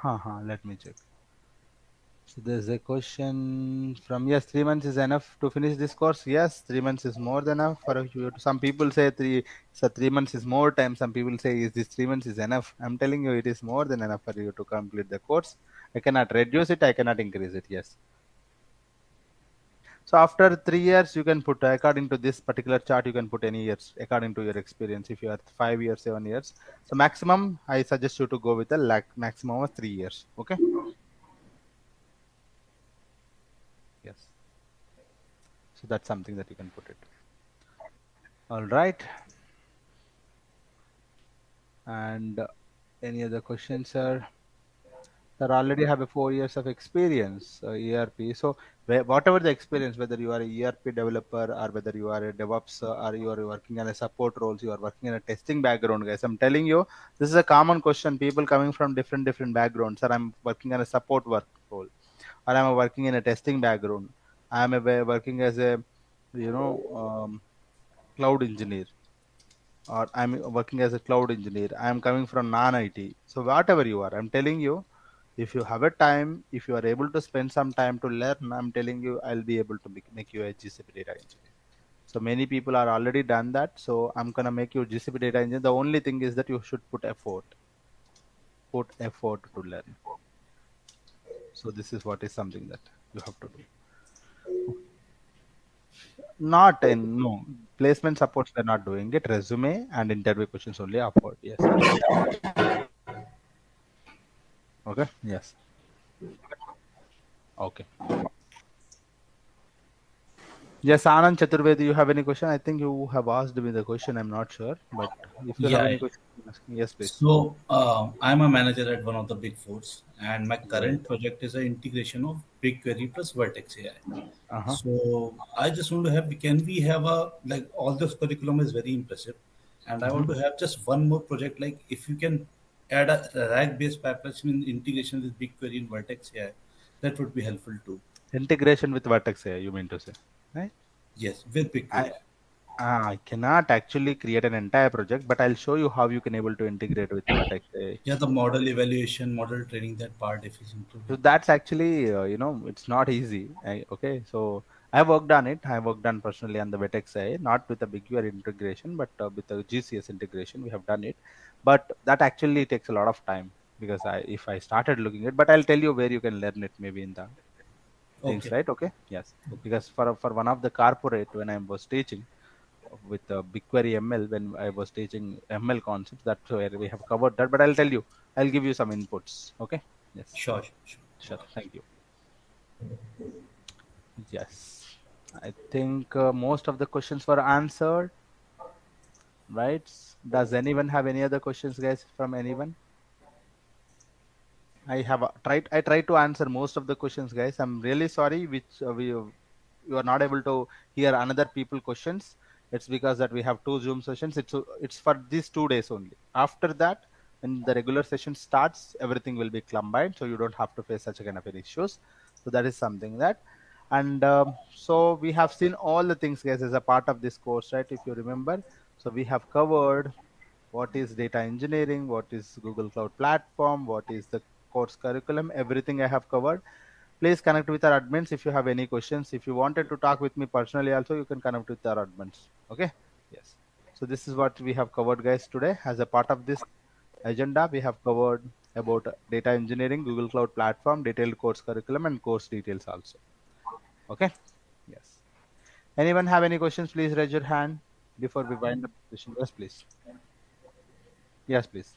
Let me check. So there's a question from, yes, 3 months is enough to finish this course. Yes, 3 months is more than enough for you. Some people say three, so 3 months is more time. Some people say, is this 3 months is enough? I'm telling you, it is more than enough for you to complete the course. I cannot reduce it. I cannot increase it. Yes. So after 3 years, you can put according to this particular chart. You can put any years according to your experience. If you are 5 years, 7 years, so maximum, I suggest you to go with a maximum of 3 years. Okay. Yes. So that's something that you can put it. All right. And any other questions, sir? Sir already have a 4 years of experience, ERP. So whatever the experience, whether you are a ERP developer or whether you are a DevOps or you are working on a support roles, you are working in a testing background, guys. I'm telling you, this is a common question. People coming from different backgrounds. Sir, I'm working on a support work role, or I'm working in a testing background. I'm working as a, you know, cloud engineer, or I'm working as a cloud engineer. I'm coming from non-IT. So whatever you are, I'm telling you, if you have a time, if you are able to spend some time to learn, I'm telling you, I'll be able to make you a GCP data engineer. So many people are already done that. So I'm gonna make you GCP data engineer. The only thing is that you should put effort to learn. So this is what is something that you have to do. Not in, no, placement supports. They're not doing it. Resume and interview questions only afford. Yes. Okay. Yes. Okay. Yes, Anand Chaturvedi, you have any question? I think you have asked me the question. I'm not sure, but if you have Yeah. any question, ask me. Yes, please. So I'm a manager at one of the big fours, and my Great. current project is an integration of BigQuery plus Vertex AI. Uh-huh. So I just want to have, can we have a, like, all this curriculum is very impressive, and I Hmm. want to have just one more project. Like, if you can add a RAG-based pipeline in integration with BigQuery and Vertex AI, that would be helpful too. Integration with Vertex AI, you mean to say, right? Yes, with I BigQuery. I cannot actually create an entire project, but I'll show you how you can able to integrate with Vertex AI. Yeah, the model evaluation, model training, that part if is So included. that's actually, it's not easy. Okay, so I worked on it. I worked on personally on the Vertex AI, not with the BigQuery integration, but with the GCS integration. We have done it, but that actually takes a lot of time because if I started looking at, but I'll tell you where you can learn it maybe in the things, Okay. right? Okay, yes, Okay. because for one of the corporate when I was teaching with BigQuery ML, when I was teaching ML concepts, that's where we have covered that. But I'll tell you, I'll give you some inputs. Okay, yes, Sure, sure, sure. sure. Okay. Thank you. Yes, I think most of the questions were answered, right? Does anyone have any other questions, guys, from anyone? I have tried. I tried to answer most of the questions, guys. I'm really sorry, which you are not able to hear another people questions. It's because that we have two Zoom sessions. It's for these 2 days only. After that, when the regular session starts, everything will be combined, so you don't have to face such a kind of issues. So that is something that, and so we have seen all the things, guys, as a part of this course, right? If you remember, so we have covered what is data engineering, what is Google Cloud Platform, what is the course curriculum, everything I have covered. Please connect with our admins if you have any questions. If you wanted to talk with me personally also, you can connect with our admins. Okay. Yes. So this is what we have covered, guys, today. As a part of this agenda, we have covered about data engineering, Google Cloud Platform, detailed course curriculum, and course details also. Okay. Yes. Anyone have any questions? Please raise your hand before we wind up the session. Yes, please. Yes, please.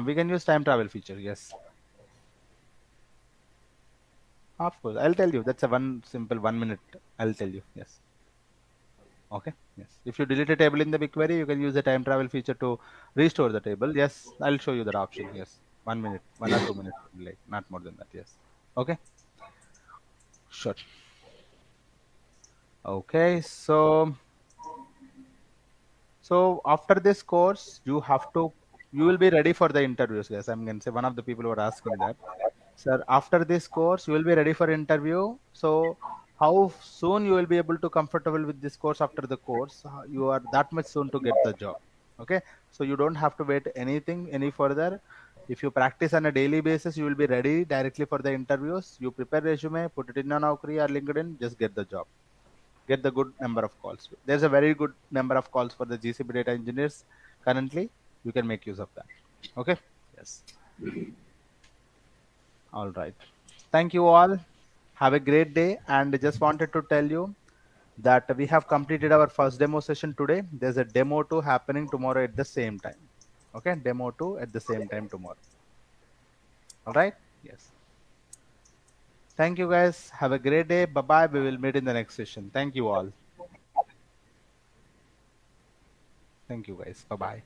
We can use time travel feature. Yes. Of course. I'll tell you. That's a one simple 1 minute. I'll tell you. Yes. Okay. Yes. If you delete a table in the BigQuery, you can use the time travel feature to restore the table. Yes. I'll show you that option. Yes. 1 minute, 1 or 2 minutes, like not more than that. Yes. Okay. Sure. Okay. So after this course, you will be ready for the interviews. Yes. I'm going to say one of the people were asking that. Sir, after this course, you will be ready for interview. So how soon you will be able to comfortable with this course after the course? You are that much soon to get the job. Okay. So you don't have to wait anything any further. If you practice on a daily basis, you will be ready directly for the interviews. You prepare resume, put it in on Naukri or LinkedIn, just get the job. Get the good number of calls. There's a very good number of calls for the GCP data engineers currently. You can make use of that. Okay. Yes. All right. Thank you all. Have a great day. And just wanted to tell you that we have completed our first demo session today. There's a demo 2 happening tomorrow at the same time. Okay. Demo 2 at the same time tomorrow. All right. Yes. Thank you, guys. Have a great day. Bye-bye. We will meet in the next session. Thank you all. Thank you, guys. Bye-bye.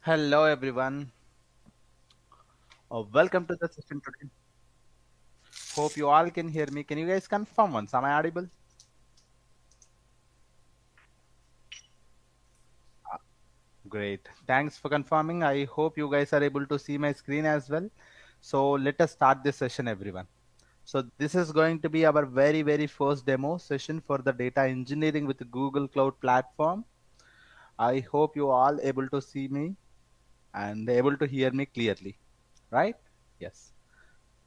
Hello, everyone. Welcome to the session today. Hope you all can hear me. Can you guys confirm once? Am I audible? Great. Thanks for confirming. I hope you guys are able to see my screen as well. So let us start this session, everyone. So this is going to be our very first demo session for the data engineering with the Google Cloud Platform. I hope you all able to see me and able to hear me clearly, right? Yes.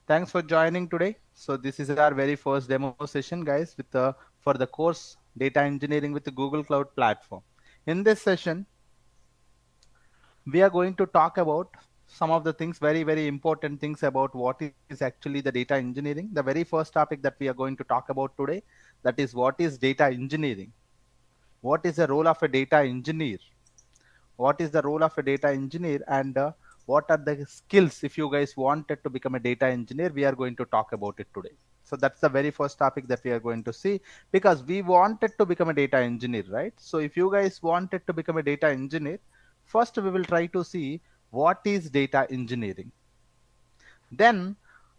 Thanks for joining today. So this is our very first demo session, guys, with for the course data engineering with the Google Cloud Platform. In this session, we are going to talk about some of the things, very important things about what is actually the data engineering. The very first topic that we are going to talk about today, that is what is data engineering? What is the role of a data engineer? What is the role of a data engineer, and what are the skills if you guys wanted to become a data engineer? We are going to talk about it today. So that's the very first topic that we are going to see, because we wanted to become a data engineer, right? So if you guys wanted to become a data engineer, first we will try to see what is data engineering. Then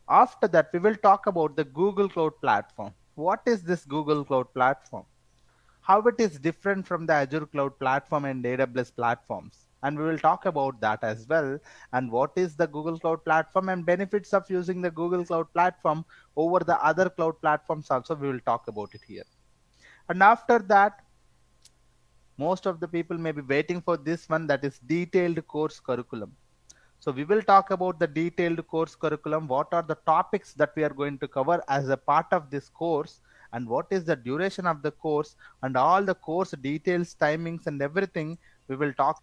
after that, we will talk about the Google Cloud Platform. What is this Google Cloud Platform? How it is different from the Azure Cloud Platform and AWS platforms. And we will talk about that as well. And what is the Google Cloud Platform and benefits of using the Google Cloud Platform over the other cloud platforms also, we will talk about it here. And after that, most of the people may be waiting for this one, that is detailed course curriculum. So we will talk about the detailed course curriculum. What are the topics that we are going to cover as a part of this course, and what is the duration of the course, and all the course details, timings, and everything we will talk